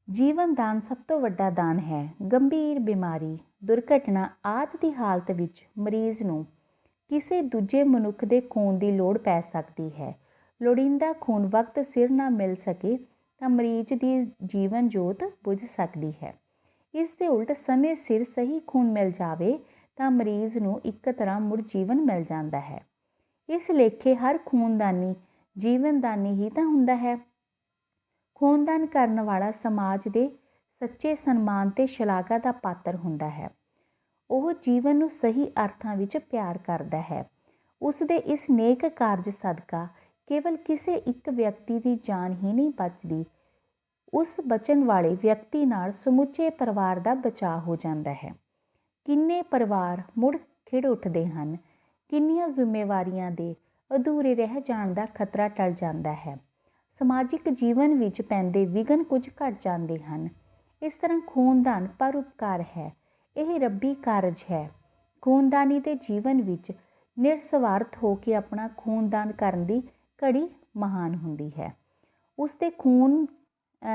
ਜੀਵਨ ਦਾਨ ਸਭ ਤੋਂ ਵੱਡਾ ਦਾਨ ਹੈ। ਗੰਭੀਰ ਬਿਮਾਰੀ, ਦੁਰਘਟਨਾ ਆਦਿ ਦੀ ਹਾਲਤ ਵਿੱਚ ਮਰੀਜ਼ ਨੂੰ ਕਿਸੇ ਦੂਜੇ ਮਨੁੱਖ ਦੇ ਖੂਨ ਦੀ ਲੋੜ ਪੈ ਸਕਦੀ ਹੈ। ਲੋੜੀਂਦਾ ਖੂਨ ਵਕਤ ਸਿਰ ਨਾ ਮਿਲ ਸਕੇ ਤਾਂ ਮਰੀਜ਼ ਦੀ ਜੀਵਨ ਜੋਤ ਬੁਝ ਸਕਦੀ ਹੈ। ਇਸ ਦੇ ਉਲਟ ਸਮੇਂ ਸਿਰ ਸਹੀ ਖੂਨ ਮਿਲ ਜਾਵੇ ਤਾਂ ਮਰੀਜ਼ ਨੂੰ ਇੱਕ ਤਰ੍ਹਾਂ ਮੁੜ ਜੀਵਨ ਮਿਲ ਜਾਂਦਾ ਹੈ। ਇਸ ਲੇਖੇ ਹਰ ਖੂਨਦਾਨੀ ਜੀਵਨਦਾਨੀ ਹੀ ਤਾਂ ਹੁੰਦਾ ਹੈ। ਖੂਨਦਾਨ ਕਰਨ ਵਾਲਾ ਸਮਾਜ ਦੇ ਸੱਚੇ ਸਨਮਾਨ ਅਤੇ ਸ਼ਲਾਘਾ ਦਾ ਪਾਤਰ ਹੁੰਦਾ ਹੈ। ਉਹ ਜੀਵਨ ਨੂੰ ਸਹੀ ਅਰਥਾਂ ਵਿੱਚ ਪਿਆਰ ਕਰਦਾ ਹੈ। ਉਸ ਦੇ ਇਸ ਨੇਕ ਕਾਰਜ ਸਦਕਾ ਕੇਵਲ ਕਿਸੇ ਇੱਕ ਵਿਅਕਤੀ ਦੀ ਜਾਨ ਹੀ ਨਹੀਂ ਬਚਦੀ, ਉਸ ਬਚਣ ਵਾਲੇ ਵਿਅਕਤੀ ਨਾਲ ਸਮੁੱਚੇ ਪਰਿਵਾਰ ਦਾ ਬਚਾਅ ਹੋ ਜਾਂਦਾ ਹੈ। ਕਿੰਨੇ ਪਰਿਵਾਰ ਮੁੜ ਖਿੜ ਉੱਠਦੇ ਹਨ, ਕਿੰਨੀਆਂ ਜ਼ਿੰਮੇਵਾਰੀਆਂ ਦੇ ਅਧੂਰੇ ਰਹਿ ਜਾਣ ਦਾ ਖਤਰਾ ਟਲ ਜਾਂਦਾ ਹੈ। ਸਮਾਜਿਕ ਜੀਵਨ ਵਿੱਚ ਪੈਂਦੇ ਵਿਘਨ ਕੁਝ ਘਟ ਜਾਂਦੇ ਹਨ। ਇਸ ਤਰ੍ਹਾਂ ਖੂਨਦਾਨ ਪਰਉਪਕਾਰ ਹੈ। ਇਹ ਰੱਬੀ ਕਾਰਜ ਹੈ। ਖੂਨਦਾਨੀ ਦੇ ਜੀਵਨ ਵਿੱਚ ਨਿਰਸਵਾਰਥ ਹੋ ਕੇ ਆਪਣਾ ਖੂਨਦਾਨ ਕਰਨ ਦੀ ਘੜੀ ਮਹਾਨ ਹੁੰਦੀ ਹੈ। ਉਸ ਦੇ ਖੂਨ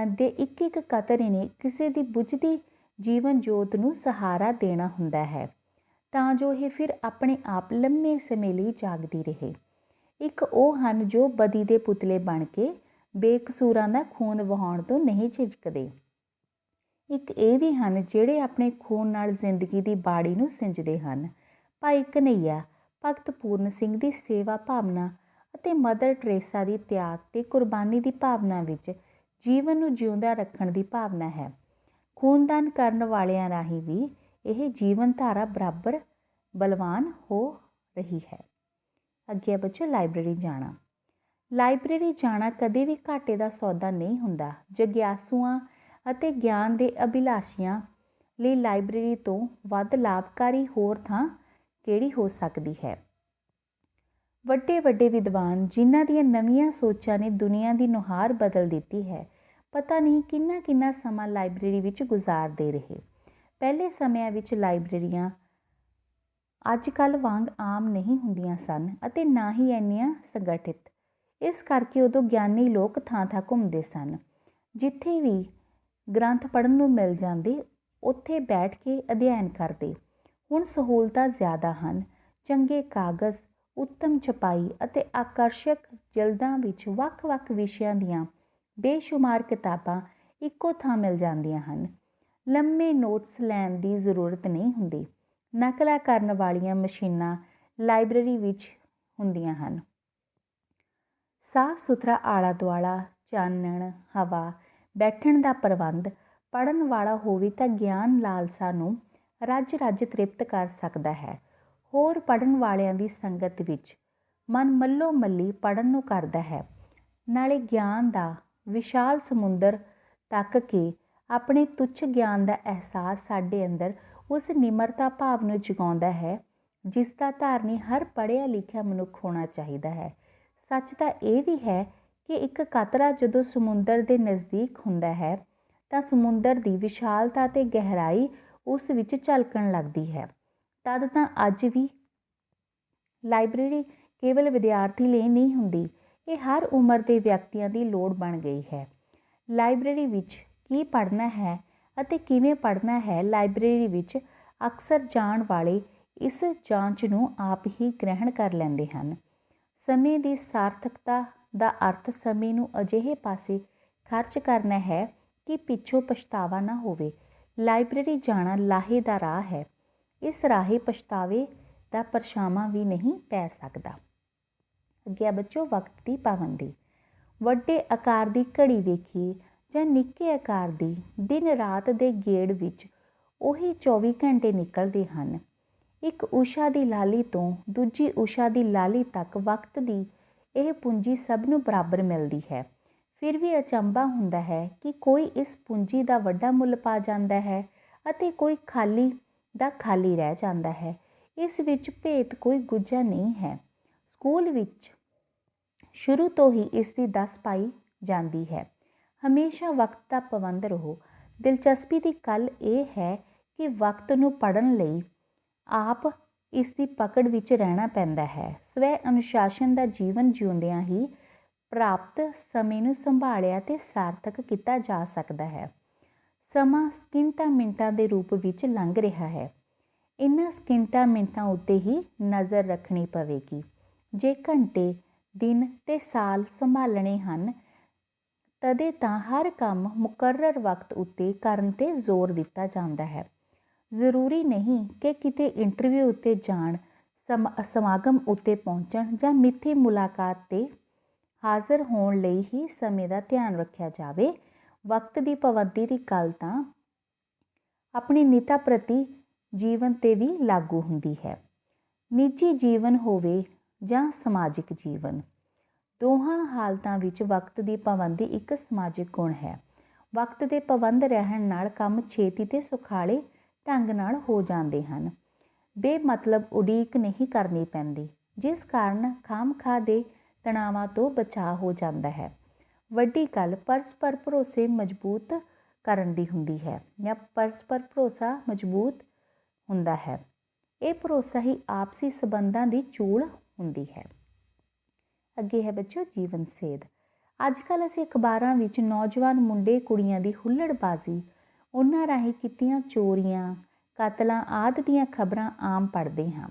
ਦੇ ਇੱਕ ਇੱਕ ਕਤਰੇ ਨੇ ਕਿਸੇ ਦੀ ਬੁਝਦੀ ਜੀਵਨ ਜੋਤ ਨੂੰ ਸਹਾਰਾ ਦੇਣਾ ਹੁੰਦਾ ਹੈ, ਤਾਂ ਜੋ ਇਹ ਫਿਰ ਆਪਣੇ ਆਪ ਲੰਮੇ ਸਮੇਂ ਲਈ ਜਾਗਦੀ ਰਹੇ। ਇੱਕ ਉਹ ਹਨ ਜੋ ਬਦੀ ਦੇ ਪੁਤਲੇ ਬਣ ਕੇ ਬੇਕਸੂਰਾਂ ਦਾ ਖੂਨ ਵਹਾਉਣ ਤੋਂ ਨਹੀਂ ਝਿਜਕਦੇ। ਇੱਕ ਇਹ ਵੀ ਹਨ ਜਿਹੜੇ ਆਪਣੇ ਖੂਨ ਨਾਲ ਜ਼ਿੰਦਗੀ ਦੀ ਬਾੜੀ ਨੂੰ ਸਿੰਜਦੇ ਹਨ। ਭਾਈ ਕਨ੍ਹਈਆ, ਭਗਤ ਪੂਰਨ ਸਿੰਘ ਦੀ ਸੇਵਾ ਭਾਵਨਾ ਅਤੇ ਮਦਰ ਟਰੇਸਾ ਦੀ ਤਿਆਗ ਤੇ ਕੁਰਬਾਨੀ ਦੀ ਭਾਵਨਾ ਵਿੱਚ ਜੀਵਨ ਨੂੰ ਜਿਉਂਦਾ ਰੱਖਣ ਦੀ ਭਾਵਨਾ ਹੈ। ਖੂਨਦਾਨ ਕਰਨ ਵਾਲਿਆਂ ਰਾਹੀਂ ਵੀ ਇਹ ਜੀਵਨ ਧਾਰਾ ਬਰਾਬਰ ਬਲਵਾਨ ਹੋ ਰਹੀ ਹੈ। ਅੱਗੇ ਬੱਚੋ ਲਾਇਬ੍ਰੇਰੀ ਜਾਣਾ। ਲਾਇਬ੍ਰੇਰੀ ਜਾਣਾ ਕਦੇ ਵੀ ਘਾਟੇ ਦਾ ਸੌਦਾ ਨਹੀਂ ਹੁੰਦਾ। ਜਗਿਆਸੂਆਂ ਅਤੇ ਗਿਆਨ ਦੇ ਅਭਿਲਾਸ਼ੀਆਂ ਲਈ ਲਾਇਬ੍ਰੇਰੀ ਤੋਂ ਵੱਧ ਲਾਭਕਾਰੀ ਹੋਰ ਥਾਂ ਕਿਹੜੀ ਹੋ ਸਕਦੀ ਹੈ। ਵੱਡੇ ਵੱਡੇ ਵਿਦਵਾਨ ਜਿਨ੍ਹਾਂ ਦੀਆਂ ਨਵੀਆਂ ਸੋਚਾਂ ਨੇ ਦੁਨੀਆ ਦੀ ਨੁਹਾਰ ਬਦਲ ਦਿੱਤੀ ਹੈ, ਪਤਾ ਨਹੀਂ ਕਿੰਨਾ ਕਿੰਨਾ ਸਮਾਂ ਲਾਇਬ੍ਰੇਰੀ ਵਿੱਚ ਗੁਜ਼ਾਰਦੇ ਰਹੇ। ਪਹਿਲੇ ਸਮਿਆਂ ਵਿੱਚ ਲਾਇਬ੍ਰੇਰੀਆਂ ਅੱਜ ਕੱਲ੍ਹ ਵਾਂਗ ਆਮ ਨਹੀਂ ਹੁੰਦੀਆਂ ਸਨ ਅਤੇ ਨਾ ਹੀ ਇੰਨੀਆਂ ਸੰਗਠਿਤ। ਇਸ ਕਰਕੇ ਉਦੋਂ ਗਿਆਨੀ ਲੋਕ ਥਾਂ ਥਾਂ ਘੁੰਮਦੇ ਸਨ। ਜਿੱਥੇ ਵੀ ਗ੍ਰੰਥ ਪੜ੍ਹਨ ਨੂੰ ਮਿਲ ਜਾਂਦੇ, ਉੱਥੇ ਬੈਠ ਕੇ ਅਧਿਐਨ ਕਰਦੇ। ਹੁਣ ਸਹੂਲਤਾਂ ਜ਼ਿਆਦਾ ਹਨ। ਚੰਗੇ ਕਾਗਜ਼, ਉੱਤਮ ਛਪਾਈ ਅਤੇ ਆਕਰਸ਼ਕ ਜਲਦਾਂ ਵਿੱਚ ਵੱਖ-ਵੱਖ ਵਿਸ਼ਿਆਂ ਦੀਆਂ ਬੇਸ਼ੁਮਾਰ ਕਿਤਾਬਾਂ ਇੱਕੋ ਥਾਂ ਮਿਲ ਜਾਂਦੀਆਂ ਹਨ। ਲੰਮੇ ਨੋਟਸ ਲੈਣ ਦੀ ਜ਼ਰੂਰਤ ਨਹੀਂ ਹੁੰਦੀ। ਨਕਲਾਂ ਕਰਨ ਵਾਲੀਆਂ ਮਸ਼ੀਨਾਂ ਲਾਇਬ੍ਰੇਰੀ ਵਿੱਚ ਹੁੰਦੀਆਂ ਹਨ। ਸਾਫ਼ ਸੁਥਰਾ ਆਲਾ ਦੁਆਲਾ, ਚਾਨਣ, ਹਵਾ, ਬੈਠਣ ਦਾ ਪ੍ਰਬੰਧ, ਪੜ੍ਹਨ ਵਾਲਾ ਹੋਵੇ ਤਾਂ ਗਿਆਨ ਲਾਲਸਾ ਨੂੰ ਰੱਜ ਰੱਜ ਤ੍ਰਿਪਤ ਕਰ ਸਕਦਾ ਹੈ। ਹੋਰ ਪੜ੍ਹਨ ਵਾਲਿਆਂ ਦੀ ਸੰਗਤ ਵਿੱਚ ਮਨ ਮੱਲੋ ਮੱਲੀ ਪੜ੍ਹਨ ਨੂੰ ਕਰਦਾ ਹੈ। ਨਾਲੇ ਗਿਆਨ ਦਾ ਵਿਸ਼ਾਲ ਸਮੁੰਦਰ ਤੱਕ ਕੇ ਆਪਣੇ ਤੁੱਛ ਗਿਆਨ ਦਾ ਅਹਿਸਾਸ ਸਾਡੇ ਅੰਦਰ ਉਸ ਨਿਮਰਤਾ ਭਾਵ ਨੂੰ ਜਗਾਉਂਦਾ ਹੈ ਜਿਸ ਦਾ ਧਾਰਨੀ ਹਰ ਪੜ੍ਹਿਆ ਲਿਖਿਆ ਮਨੁੱਖ ਹੋਣਾ ਚਾਹੀਦਾ ਹੈ। ਸੱਚ ਤਾਂ ਇਹ ਵੀ ਹੈ ਕਿ ਇੱਕ ਕਤਰਾ ਜਦੋਂ ਸਮੁੰਦਰ ਦੇ ਨਜ਼ਦੀਕ ਹੁੰਦਾ ਹੈ ਤਾਂ ਸਮੁੰਦਰ ਦੀ ਵਿਸ਼ਾਲਤਾ ਅਤੇ ਗਹਿਰਾਈ ਉਸ ਵਿੱਚ ਝਲਕਣ ਲੱਗਦੀ ਹੈ। ਤਦ ਤਾਂ ਅੱਜ ਵੀ ਲਾਇਬ੍ਰੇਰੀ ਕੇਵਲ ਵਿਦਿਆਰਥੀ ਲਈ ਨਹੀਂ ਹੁੰਦੀ, ਇਹ ਹਰ ਉਮਰ ਦੇ ਵਿਅਕਤੀਆਂ ਦੀ ਲੋੜ ਬਣ ਗਈ ਹੈ। ਲਾਇਬ੍ਰੇਰੀ ਵਿੱਚ ਕੀ ਪੜ੍ਹਨਾ ਹੈ ਅਤੇ ਕਿਵੇਂ ਪੜ੍ਹਨਾ ਹੈ, ਲਾਇਬ੍ਰੇਰੀ ਵਿੱਚ ਅਕਸਰ ਜਾਣ ਵਾਲੇ ਇਸ ਜਾਂਚ ਨੂੰ ਆਪ ਹੀ ਗ੍ਰਹਿਣ ਕਰ ਲੈਂਦੇ ਹਨ। ਸਮੇਂ ਦੀ ਸਾਰਥਕਤਾ ਦਾ ਅਰਥ ਸਮੇਂ ਨੂੰ ਅਜਿਹੇ ਪਾਸੇ ਖਰਚ ਕਰਨਾ ਹੈ ਕਿ ਪਿੱਛੋਂ ਪਛਤਾਵਾ ਨਾ ਹੋਵੇ। ਲਾਇਬ੍ਰੇਰੀ ਜਾਣਾ ਲਾਹੇ ਦਾ ਰਾਹ ਹੈ। ਇਸ ਰਾਹੇ ਪਛਤਾਵੇ ਦਾ ਪਰਛਾਵਾਂ ਵੀ ਨਹੀਂ ਪੈ ਸਕਦਾ। ਅੱਗੇ ਆ ਬੱਚੋ, ਵਕਤ ਦੀ ਪਾਬੰਦੀ। ਵੱਡੇ ਆਕਾਰ ਦੀ ਘੜੀ ਵੇਖੀਏ ਜਾਂ ਨਿੱਕੇ ਆਕਾਰ ਦੀ, ਦਿਨ ਰਾਤ ਦੇ ਗੇੜ ਵਿੱਚ ਉਹੀ 24 ਘੰਟੇ ਨਿਕਲਦੇ ਹਨ। ਇੱਕ ਊਸ਼ਾ ਦੀ ਲਾਲੀ ਤੋਂ ਦੂਜੀ ਊਸ਼ਾ ਦੀ ਲਾਲੀ ਤੱਕ ਵਕਤ ਦੀ ਇਹ ਪੂੰਜੀ ਸਭ ਨੂੰ ਬਰਾਬਰ ਮਿਲਦੀ ਹੈ। ਫਿਰ ਵੀ ਅਚੰਭਾ ਹੁੰਦਾ ਹੈ ਕਿ ਕੋਈ ਇਸ ਪੂੰਜੀ ਦਾ ਵੱਡਾ ਮੁੱਲ ਪਾ ਜਾਂਦਾ ਹੈ ਅਤੇ ਕੋਈ ਖਾਲੀ ਦਾ ਖਾਲੀ ਰਹਿ ਜਾਂਦਾ ਹੈ। ਇਸ ਵਿੱਚ ਭੇਤ ਕੋਈ ਗੁੱਝਾ ਨਹੀਂ ਹੈ। ਸਕੂਲ ਵਿੱਚ ਸ਼ੁਰੂ ਤੋਂ ਹੀ ਇਸ ਦੀ ਦੱਸ ਪਾਈ ਜਾਂਦੀ ਹੈ। ਹਮੇਸ਼ਾ ਵਕਤ ਦਾ ਪਾਬੰਦ ਰਹੋ। ਦਿਲਚਸਪੀ ਦੀ ਗੱਲ ਇਹ ਹੈ ਕਿ ਵਕਤ ਨੂੰ ਪੜ੍ਹਨ ਲਈ ਆਪ ਇਸ ਦੀ ਪਕੜ ਵਿੱਚ ਰਹਿਣਾ ਪੈਂਦਾ ਹੈ। ਸਵੈ ਅਨੁਸ਼ਾਸਨ ਦਾ ਜੀਵਨ ਜਿਉਂਦਿਆਂ ਹੀ ਪ੍ਰਾਪਤ ਸਮੇਂ ਨੂੰ ਸੰਭਾਲਿਆ ਅਤੇ ਸਾਰਥਕ ਕੀਤਾ ਜਾ ਸਕਦਾ ਹੈ। ਸਮਾਂ ਸਕਿੰਟਾਂ ਮਿੰਟਾਂ ਦੇ ਰੂਪ ਵਿੱਚ ਲੰਘ ਰਿਹਾ ਹੈ। ਇਹਨਾਂ ਸਕਿੰਟਾਂ ਮਿੰਟਾਂ ਉੱਤੇ ਹੀ ਨਜ਼ਰ ਰੱਖਣੀ ਪਵੇਗੀ। ਜੇ ਘੰਟੇ, ਦਿਨ ਤੇ ਸਾਲ ਸੰਭਾਲਣੇ ਹਨ ਤਦੇ ਤਾਂ ਹਰ ਕੰਮ ਮੁਕਰਰ ਵਕਤ ਉੱਤੇ ਕਰਨ 'ਤੇ ਜ਼ੋਰ ਦਿੱਤਾ ਜਾਂਦਾ ਹੈ। ਜ਼ਰੂਰੀ ਨਹੀਂ ਕਿ ਕਿਤੇ ਇੰਟਰਵਿਊ ਉੱਤੇ ਜਾਣ, ਸਮਾਗਮ ਉੱਤੇ ਪਹੁੰਚਣ ਜਾਂ ਮਿੱਥੀ ਮੁਲਾਕਾਤ 'ਤੇ ਹਾਜ਼ਰ ਹੋਣ ਲਈ ਹੀ ਸਮੇਂ ਦਾ ਧਿਆਨ ਰੱਖਿਆ ਜਾਵੇ। ਵਕਤ ਦੀ ਪਾਬੰਦੀ ਦੀ ਗੱਲ ਤਾਂ ਆਪਣੀ ਨਿੱਤਾ ਪ੍ਰਤੀ ਜੀਵਨ 'ਤੇ ਵੀ ਲਾਗੂ ਹੁੰਦੀ ਹੈ। ਨਿੱਜੀ ਜੀਵਨ ਹੋਵੇ ਜਾਂ ਸਮਾਜਿਕ ਜੀਵਨ, ਦੋਹਾਂ ਹਾਲਤਾਂ ਵਿੱਚ ਵਕਤ ਦੀ ਪਾਬੰਦੀ ਇੱਕ ਸਮਾਜਿਕ ਗੁਣ ਹੈ। ਵਕਤ ਦੇ ਪਾਬੰਦ ਰਹਿਣ ਨਾਲ ਕੰਮ ਛੇਤੀ ਤੇ ਸੁਖਾਲੇ ਢੰਗ ਨਾਲ ਹੋ ਜਾਂਦੇ ਹਨ। ਬੇਮਤਲਬ ਉਡੀਕ ਨਹੀਂ ਕਰਨੀ ਪੈਂਦੀ, ਜਿਸ ਕਾਰਨ ਖਾਮਖਾਹ ਦੇ ਤਣਾਵਾਂ ਤੋਂ ਬਚਾਅ ਹੋ ਜਾਂਦਾ ਹੈ। ਵੱਡੀ ਗੱਲ ਪਰਸਪਰ ਭਰੋਸੇ ਮਜ਼ਬੂਤ ਕਰਨ ਦੀ ਹੁੰਦੀ ਹੈ ਜਾਂ ਪਰਸਪਰ ਭਰੋਸਾ ਮਜ਼ਬੂਤ ਹੁੰਦਾ ਹੈ। ਇਹ ਭਰੋਸਾ ਹੀ ਆਪਸੀ ਸੰਬੰਧਾਂ ਦੀ ਚੂਲ ਹੁੰਦੀ ਹੈ। ਅੱਗੇ ਹੈ ਬੱਚੋ ਜੀਵਨ ਸੇਧ। ਅੱਜ ਕੱਲ੍ਹ ਅਸੀਂ ਅਖਬਾਰਾਂ ਵਿੱਚ ਨੌਜਵਾਨ ਮੁੰਡੇ ਕੁੜੀਆਂ ਦੀ ਹੁੱਲੜਬਾਜ਼ੀ, ਉਹਨਾਂ ਰਾਹੀਂ ਕੀਤੀਆਂ ਚੋਰੀਆਂ, ਕਤਲਾਂ ਆਦਿ ਦੀਆਂ ਖਬਰਾਂ ਆਮ ਪੜ੍ਹਦੇ ਹਾਂ।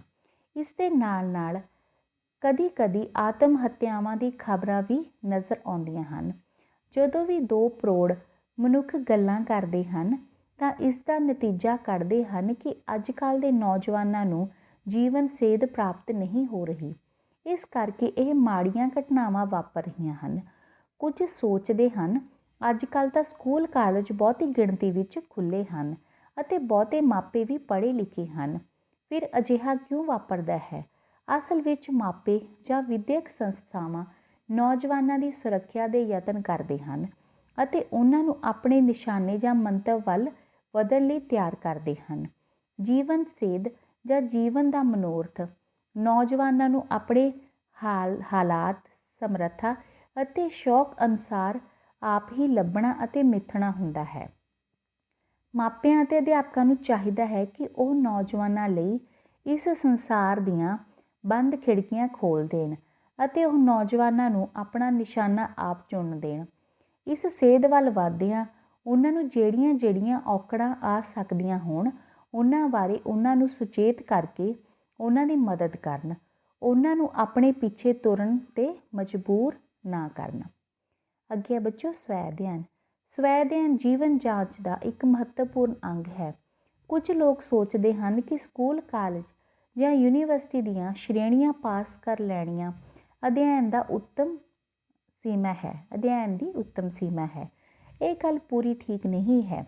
ਇਸ ਦੇ ਨਾਲ ਨਾਲ ਕਦੀ ਕਦੀ ਆਤਮ ਹੱਤਿਆਵਾਂ ਦੀ ਖਬਰਾਂ ਵੀ ਨਜ਼ਰ ਆਉਂਦੀਆਂ ਹਨ। ਜਦੋਂ ਵੀ ਦੋ ਪ੍ਰੌੜ ਮਨੁੱਖ ਗੱਲਾਂ ਕਰਦੇ ਹਨ ਤਾਂ ਇਸ ਦਾ ਨਤੀਜਾ ਕੱਢਦੇ ਹਨ ਕਿ ਅੱਜ ਕੱਲ੍ਹ ਦੇ ਨੌਜਵਾਨਾਂ ਨੂੰ ਜੀਵਨ ਸੇਧ ਪ੍ਰਾਪਤ ਨਹੀਂ ਹੋ ਰਹੀ। ਇਸ ਕਰਕੇ ਇਹ ਮਾੜੀਆਂ ਘਟਨਾਵਾਂ ਵਾਪਰ ਰਹੀਆਂ ਹਨ। ਕੁਝ ਸੋਚਦੇ ਹਨ ਅੱਜ ਕੱਲ੍ਹ ਤਾਂ ਸਕੂਲ ਕਾਲਜ ਬਹੁਤੀ ਗਿਣਤੀ ਵਿੱਚ ਖੁੱਲ੍ਹੇ ਹਨ ਅਤੇ ਬਹੁਤੇ ਮਾਪੇ ਵੀ ਪੜ੍ਹੇ ਲਿਖੇ ਹਨ। ਫਿਰ ਅਜਿਹਾ ਕਿਉਂ ਵਾਪਰਦਾ ਹੈ? ਅਸਲ ਵਿੱਚ ਮਾਪੇ ਜਾਂ ਵਿਦਿਅਕ ਸੰਸਥਾਵਾਂ ਨੌਜਵਾਨਾਂ ਦੀ ਸੁਰੱਖਿਆ ਦੇ ਯਤਨ ਕਰਦੇ ਹਨ ਅਤੇ ਉਹਨਾਂ ਨੂੰ ਆਪਣੇ ਨਿਸ਼ਾਨੇ ਜਾਂ ਮੰਤਵ ਵੱਲ ਵਧਣ ਲਈ ਤਿਆਰ ਕਰਦੇ ਹਨ। ਜੀਵਨ ਸੇਧ ਜਾਂ ਜੀਵਨ ਦਾ ਮਨੋਰਥ ਨੌਜਵਾਨਾਂ ਨੂੰ ਆਪਣੇ ਹਾਲਾਤ, ਸਮਰੱਥਾ ਅਤੇ ਸ਼ੌਕ ਅਨੁਸਾਰ ਆਪ ਹੀ ਲੱਭਣਾ ਅਤੇ ਮਿੱਥਣਾ ਹੁੰਦਾ ਹੈ। ਮਾਪਿਆਂ ਅਤੇ ਅਧਿਆਪਕਾਂ ਨੂੰ ਚਾਹੀਦਾ ਹੈ ਕਿ ਉਹ ਨੌਜਵਾਨਾਂ ਲਈ ਇਸ ਸੰਸਾਰ ਦੀਆਂ ਬੰਦ ਖਿੜਕੀਆਂ ਖੋਲ੍ਹ ਦੇਣ ਅਤੇ ਉਹ ਨੌਜਵਾਨਾਂ ਨੂੰ ਆਪਣਾ ਨਿਸ਼ਾਨਾ ਆਪ ਚੁਣ ਦੇਣ। ਇਸ ਸੇਧ ਵੱਲ ਵਧਦਿਆਂ ਉਹਨਾਂ ਨੂੰ ਜਿਹੜੀਆਂ ਔਕੜਾਂ ਆ ਸਕਦੀਆਂ ਹੋਣ ਉਹਨਾਂ ਬਾਰੇ ਉਹਨਾਂ ਨੂੰ ਸੁਚੇਤ ਕਰਕੇ ਉਹਨਾਂ ਦੀ ਮਦਦ ਕਰਨ, ਉਹਨਾਂ ਨੂੰ ਆਪਣੇ ਪਿੱਛੇ ਤੁਰਨ 'ਤੇ ਮਜਬੂਰ ਨਾ ਕਰਨ। ਅੱਗੇ ਬੱਚੋ ਸਵੈ ਅਧਿਐਨ। ਸਵੈ ਅਧਿਐਨ ਜੀਵਨ ਜਾਂਚ ਦਾ ਇੱਕ ਮਹੱਤਵਪੂਰਨ ਅੰਗ ਹੈ। ਕੁਝ ਲੋਕ ਸੋਚਦੇ ਹਨ ਕਿ ਸਕੂਲ, ਕਾਲਜ ਜਾਂ ਯੂਨੀਵਰਸਿਟੀ ਦੀਆਂ ਸ਼੍ਰੇਣੀਆਂ ਪਾਸ ਕਰ ਲੈਣੀਆਂ ਅਧਿਐਨ ਦੀ ਉੱਤਮ ਸੀਮਾ ਹੈ। ਇਹ ਗੱਲ ਪੂਰੀ ਠੀਕ ਨਹੀਂ ਹੈ।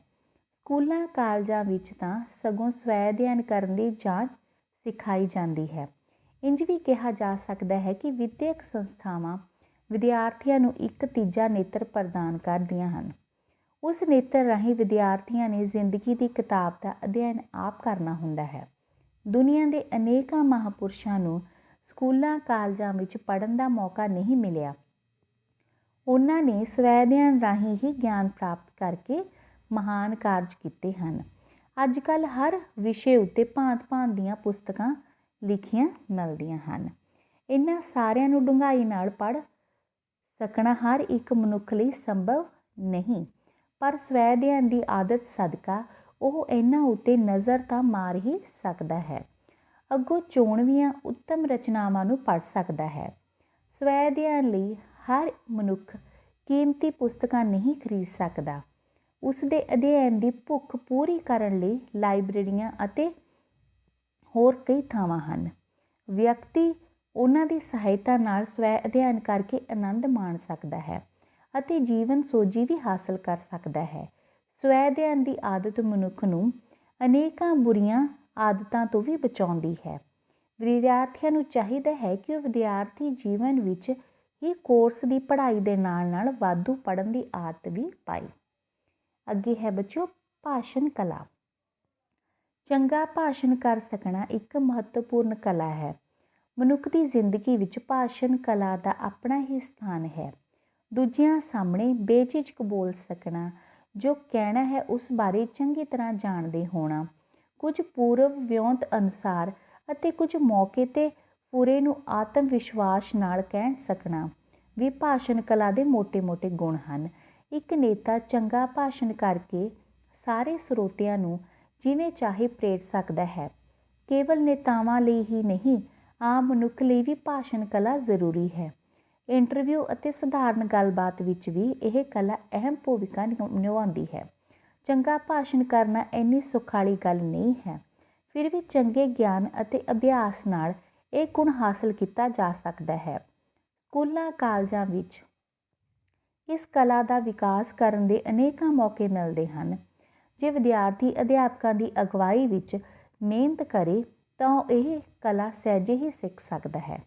ਸਕੂਲਾਂ ਕਾਲਜਾਂ ਵਿੱਚ ਤਾਂ ਸਗੋਂ ਸਵੈ ਅਧਿਐਨ ਕਰਨ ਦੀ ਜਾਂਚ ਸਿਖਾਈ ਜਾਂਦੀ ਹੈ। ਇੰਝ ਵੀ ਕਿਹਾ ਜਾ ਸਕਦਾ ਹੈ ਕਿ ਵਿੱਦਿਅਕ ਸੰਸਥਾਵਾਂ ਵਿਦਿਆਰਥੀਆਂ ਨੂੰ ਇੱਕ ਤੀਜਾ ਨੇਤਰ ਪ੍ਰਦਾਨ ਕਰਦੀਆਂ ਹਨ। ਉਸ ਨੇਤਰ ਰਾਹੀਂ ਵਿਦਿਆਰਥੀਆਂ ਨੇ ਜ਼ਿੰਦਗੀ ਦੀ ਕਿਤਾਬ ਦਾ ਅਧਿਐਨ ਆਪ ਕਰਨਾ ਹੁੰਦਾ ਹੈ। ਦੁਨੀਆ ਦੇ ਅਨੇਕਾਂ ਮਹਾਂਪੁਰਸ਼ਾਂ ਨੂੰ ਸਕੂਲਾਂ ਕਾਲਜਾਂ ਵਿੱਚ ਪੜ੍ਹਨ ਦਾ ਮੌਕਾ ਨਹੀਂ ਮਿਲਿਆ। ਉਹਨਾਂ ਨੇ ਸਵੈ ਅਧਿਐਨ ਰਾਹੀਂ ਹੀ ਗਿਆਨ ਪ੍ਰਾਪਤ ਕਰਕੇ ਮਹਾਨ ਕਾਰਜ ਕੀਤੇ ਹਨ। ਅੱਜ ਕੱਲ੍ਹ ਹਰ ਵਿਸ਼ੇ ਉੱਤੇ ਭਾਂਤ-ਭਾਂਤ ਦੀਆਂ ਪੁਸਤਕਾਂ ਲਿਖੀਆਂ ਮਿਲਦੀਆਂ ਹਨ। ਇਹਨਾਂ ਸਾਰਿਆਂ ਨੂੰ ਡੂੰਘਾਈ ਨਾਲ ਪੜ੍ਹ ਸਕਣਾ ਹਰ ਇੱਕ ਮਨੁੱਖ ਲਈ ਸੰਭਵ ਨਹੀਂ, ਪਰ ਸਵੈ ਅਧਿਐਨ ਦੀ ਆਦਤ ਸਦਕਾ ਉਹ ਇਹਨਾਂ ਉੱਤੇ ਨਜ਼ਰ ਤਾਂ ਮਾਰ ਹੀ ਸਕਦਾ ਹੈ, ਅੱਗੋਂ ਚੋਣਵੀਆਂ ਉੱਤਮ ਰਚਨਾਵਾਂ ਨੂੰ ਪੜ੍ਹ ਸਕਦਾ ਹੈ। ਸਵੈ ਅਧਿਐਨ ਲਈ ਹਰ ਮਨੁੱਖ ਕੀਮਤੀ ਪੁਸਤਕਾਂ ਨਹੀਂ ਖਰੀਦ ਸਕਦਾ। ਉਸ ਦੇ ਅਧਿਐਨ ਦੀ ਭੁੱਖ ਪੂਰੀ ਕਰਨ ਲਈ ਲਾਇਬ੍ਰੇਰੀਆਂ ਅਤੇ ਹੋਰ ਕਈ ਥਾਵਾਂ ਹਨ। ਵਿਅਕਤੀ ਉਹਨਾਂ ਦੀ ਸਹਾਇਤਾ ਨਾਲ ਸਵੈ ਅਧਿਐਨ ਕਰਕੇ ਆਨੰਦ ਮਾਣ ਸਕਦਾ ਹੈ ਅਤੇ ਜੀਵਨ ਸੋਝੀ ਵੀ ਹਾਸਲ ਕਰ ਸਕਦਾ ਹੈ। ਸਵੈ ਅਧਿਐਨ ਦੀ ਆਦਤ ਮਨੁੱਖ ਨੂੰ ਅਨੇਕਾਂ ਬੁਰੀਆਂ ਆਦਤਾਂ ਤੋਂ ਵੀ ਬਚਾਉਂਦੀ ਹੈ। ਵਿਦਿਆਰਥੀਆਂ ਨੂੰ ਚਾਹੀਦਾ ਹੈ ਕਿ ਉਹ ਵਿਦਿਆਰਥੀ ਜੀਵਨ ਵਿੱਚ ਹੀ ਕੋਰਸ ਦੀ ਪੜ੍ਹਾਈ ਦੇ ਨਾਲ ਨਾਲ ਵਾਧੂ ਪੜ੍ਹਨ ਦੀ ਆਦਤ ਵੀ ਪਾਏ। ਅੱਗੇ ਹੈ ਬੱਚਿਓ ਭਾਸ਼ਣ ਕਲਾ। ਚੰਗਾ ਭਾਸ਼ਣ ਕਰ ਸਕਣਾ ਇੱਕ ਮਹੱਤਵਪੂਰਨ ਕਲਾ ਹੈ। ਮਨੁੱਖ ਦੀ ਜ਼ਿੰਦਗੀ ਵਿੱਚ ਭਾਸ਼ਣ ਕਲਾ ਦਾ ਆਪਣਾ ਹੀ ਸਥਾਨ ਹੈ। ਦੂਜਿਆਂ ਸਾਹਮਣੇ ਬੇਝਿਜਕ ਬੋਲ ਸਕਣਾ, ਜੋ ਕਹਿਣਾ ਹੈ ਉਸ ਬਾਰੇ ਚੰਗੀ ਤਰ੍ਹਾਂ ਜਾਣਦੇ ਹੋਣਾ, ਕੁਝ ਪੂਰਵ ਵਿਉਂਤ ਅਨੁਸਾਰ ਅਤੇ ਕੁਝ ਮੌਕੇ 'ਤੇ ਪੂਰੇ ਨੂੰ ਆਤਮ ਵਿਸ਼ਵਾਸ ਨਾਲ ਕਹਿ ਸਕਣਾ ਵੀ ਭਾਸ਼ਣ ਕਲਾ ਦੇ ਮੋਟੇ-ਮੋਟੇ ਗੁਣ ਹਨ। ਇੱਕ ਨੇਤਾ ਚੰਗਾ ਭਾਸ਼ਣ ਕਰਕੇ ਸਾਰੇ ਸਰੋਤਿਆਂ ਨੂੰ ਜਿਵੇਂ ਚਾਹੇ ਪ੍ਰੇਰ ਸਕਦਾ ਹੈ। ਕੇਵਲ ਨੇਤਾਵਾਂ ਲਈ ਹੀ ਨਹੀਂ, ਆਮ ਮਨੁੱਖ ਲਈ ਵੀ ਭਾਸ਼ਣ ਕਲਾ ਜ਼ਰੂਰੀ ਹੈ। ਇੰਟਰਵਿਊ ਅਤੇ ਸਧਾਰਨ ਗੱਲਬਾਤ ਵਿੱਚ ਵੀ ਇਹ ਕਲਾ ਅਹਿਮ ਭੂਮਿਕਾ ਨਿਭਾਉਂਦੀ ਹੈ। ਚੰਗਾ ਭਾਸ਼ਣ ਕਰਨਾ ਇੰਨੀ ਸੁਖਾਲੀ ਗੱਲ ਨਹੀਂ ਹੈ, ਫਿਰ ਵੀ ਚੰਗੇ ਗਿਆਨ ਅਤੇ ਅਭਿਆਸ ਨਾਲ ਇਹ ਗੁਣ ਹਾਸਲ ਕੀਤਾ ਜਾ ਸਕਦਾ ਹੈ। ਸਕੂਲਾਂ ਕਾਲਜਾਂ ਵਿੱਚ ਇਸ ਕਲਾ ਦਾ ਵਿਕਾਸ ਕਰਨ ਦੇ ਅਨੇਕਾਂ ਮੌਕੇ ਮਿਲਦੇ ਹਨ। ਜੇ ਵਿਦਿਆਰਥੀ ਅਧਿਆਪਕਾਂ ਦੀ ਅਗਵਾਈ ਵਿੱਚ ਮਿਹਨਤ ਕਰੇ ਤਾਂ ਉਹ ਇਹ ਕਲਾ ਸਹਿਜੇ ਹੀ ਸਿੱਖ ਸਕਦਾ ਹੈ।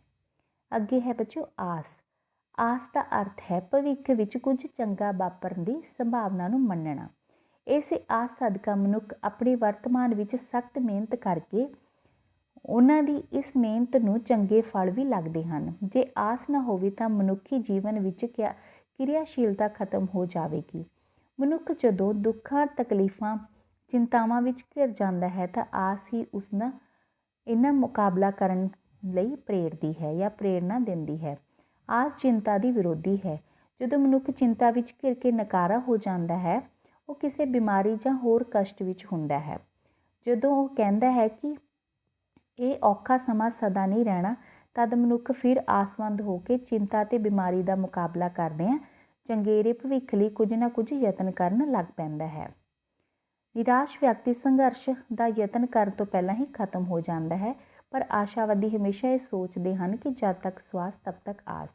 ਅੱਗੇ ਹੈ ਬੱਚਿਓ ਆਸ। ਆਸ ਦਾ ਅਰਥ ਹੈ ਭਵਿੱਖ ਵਿੱਚ ਕੁਝ ਚੰਗਾ ਵਾਪਰਨ ਦੀ ਸੰਭਾਵਨਾ ਨੂੰ ਮੰਨਣਾ। ਇਸੇ ਆਸ ਸਦਕਾ ਮਨੁੱਖ ਆਪਣੀ ਵਰਤਮਾਨ ਵਿੱਚ ਸਖਤ ਮਿਹਨਤ ਕਰਕੇ ਉਹਨਾਂ ਦੀ ਇਸ ਮਿਹਨਤ ਨੂੰ ਚੰਗੇ ਫਲ ਵੀ ਲੱਗਦੇ ਹਨ। ਜੇ ਆਸ ਨਾ ਹੋਵੇ ਤਾਂ ਮਨੁੱਖੀ ਜੀਵਨ ਵਿੱਚ ਕਿਰਿਆਸ਼ੀਲਤਾ ਖਤਮ ਹੋ ਜਾਵੇਗੀ। ਮਨੁੱਖ ਜਦੋਂ ਦੁੱਖਾਂ, ਤਕਲੀਫਾਂ, ਚਿੰਤਾਵਾਂ ਵਿੱਚ ਘਿਰ ਜਾਂਦਾ ਹੈ ਤਾਂ ਆਸ ਹੀ ਉਸ ਦਾ ਇਹਨਾਂ ਮੁਕਾਬਲਾ ਕਰਨ ਲਈ ਪ੍ਰੇਰਦੀ ਹੈ ਜਾਂ ਪ੍ਰੇਰਨਾ ਦਿੰਦੀ ਹੈ। ਆਸ ਚਿੰਤਾ ਦੀ ਵਿਰੋਧੀ ਹੈ। ਜਦੋਂ ਮਨੁੱਖ ਚਿੰਤਾ ਵਿੱਚ ਘਿਰ ਕੇ ਨਕਾਰਾ ਹੋ ਜਾਂਦਾ ਹੈ, ਉਹ ਕਿਸੇ ਬਿਮਾਰੀ ਜਾਂ ਹੋਰ ਕਸ਼ਟ ਵਿੱਚ ਹੁੰਦਾ ਹੈ। ਜਦੋਂ ਉਹ ਕਹਿੰਦਾ ਹੈ ਕਿ ਇਹ ਔਖਾ ਸਮਾਂ ਸਦਾ ਨਹੀਂ ਰਹਿਣਾ, ਤਦ ਮਨੁੱਖ ਫਿਰ ਆਸਵੰਦ ਹੋ ਕੇ ਚਿੰਤਾ ਅਤੇ ਬਿਮਾਰੀ ਦਾ ਮੁਕਾਬਲਾ ਕਰਦਿਆਂ ਚੰਗੇਰੇ ਭਵਿੱਖ ਲਈ ਕੁਝ ਨਾ ਕੁਝ ਯਤਨ ਕਰਨ ਲੱਗ ਪੈਂਦਾ ਹੈ। ਨਿਰਾਸ਼ ਵਿਅਕਤੀ ਸੰਘਰਸ਼ ਦਾ ਯਤਨ ਕਰਨ ਤੋਂ ਪਹਿਲਾਂ ਹੀ ਖਤਮ ਹੋ ਜਾਂਦਾ ਹੈ, ਪਰ ਆਸ਼ਾਵਾਦੀ ਹਮੇਸ਼ਾ ਇਹ ਸੋਚਦੇ ਹਨ ਕਿ ਜਦ ਤੱਕ ਸਵਾਸ ਤਬ ਤੱਕ ਆਸ।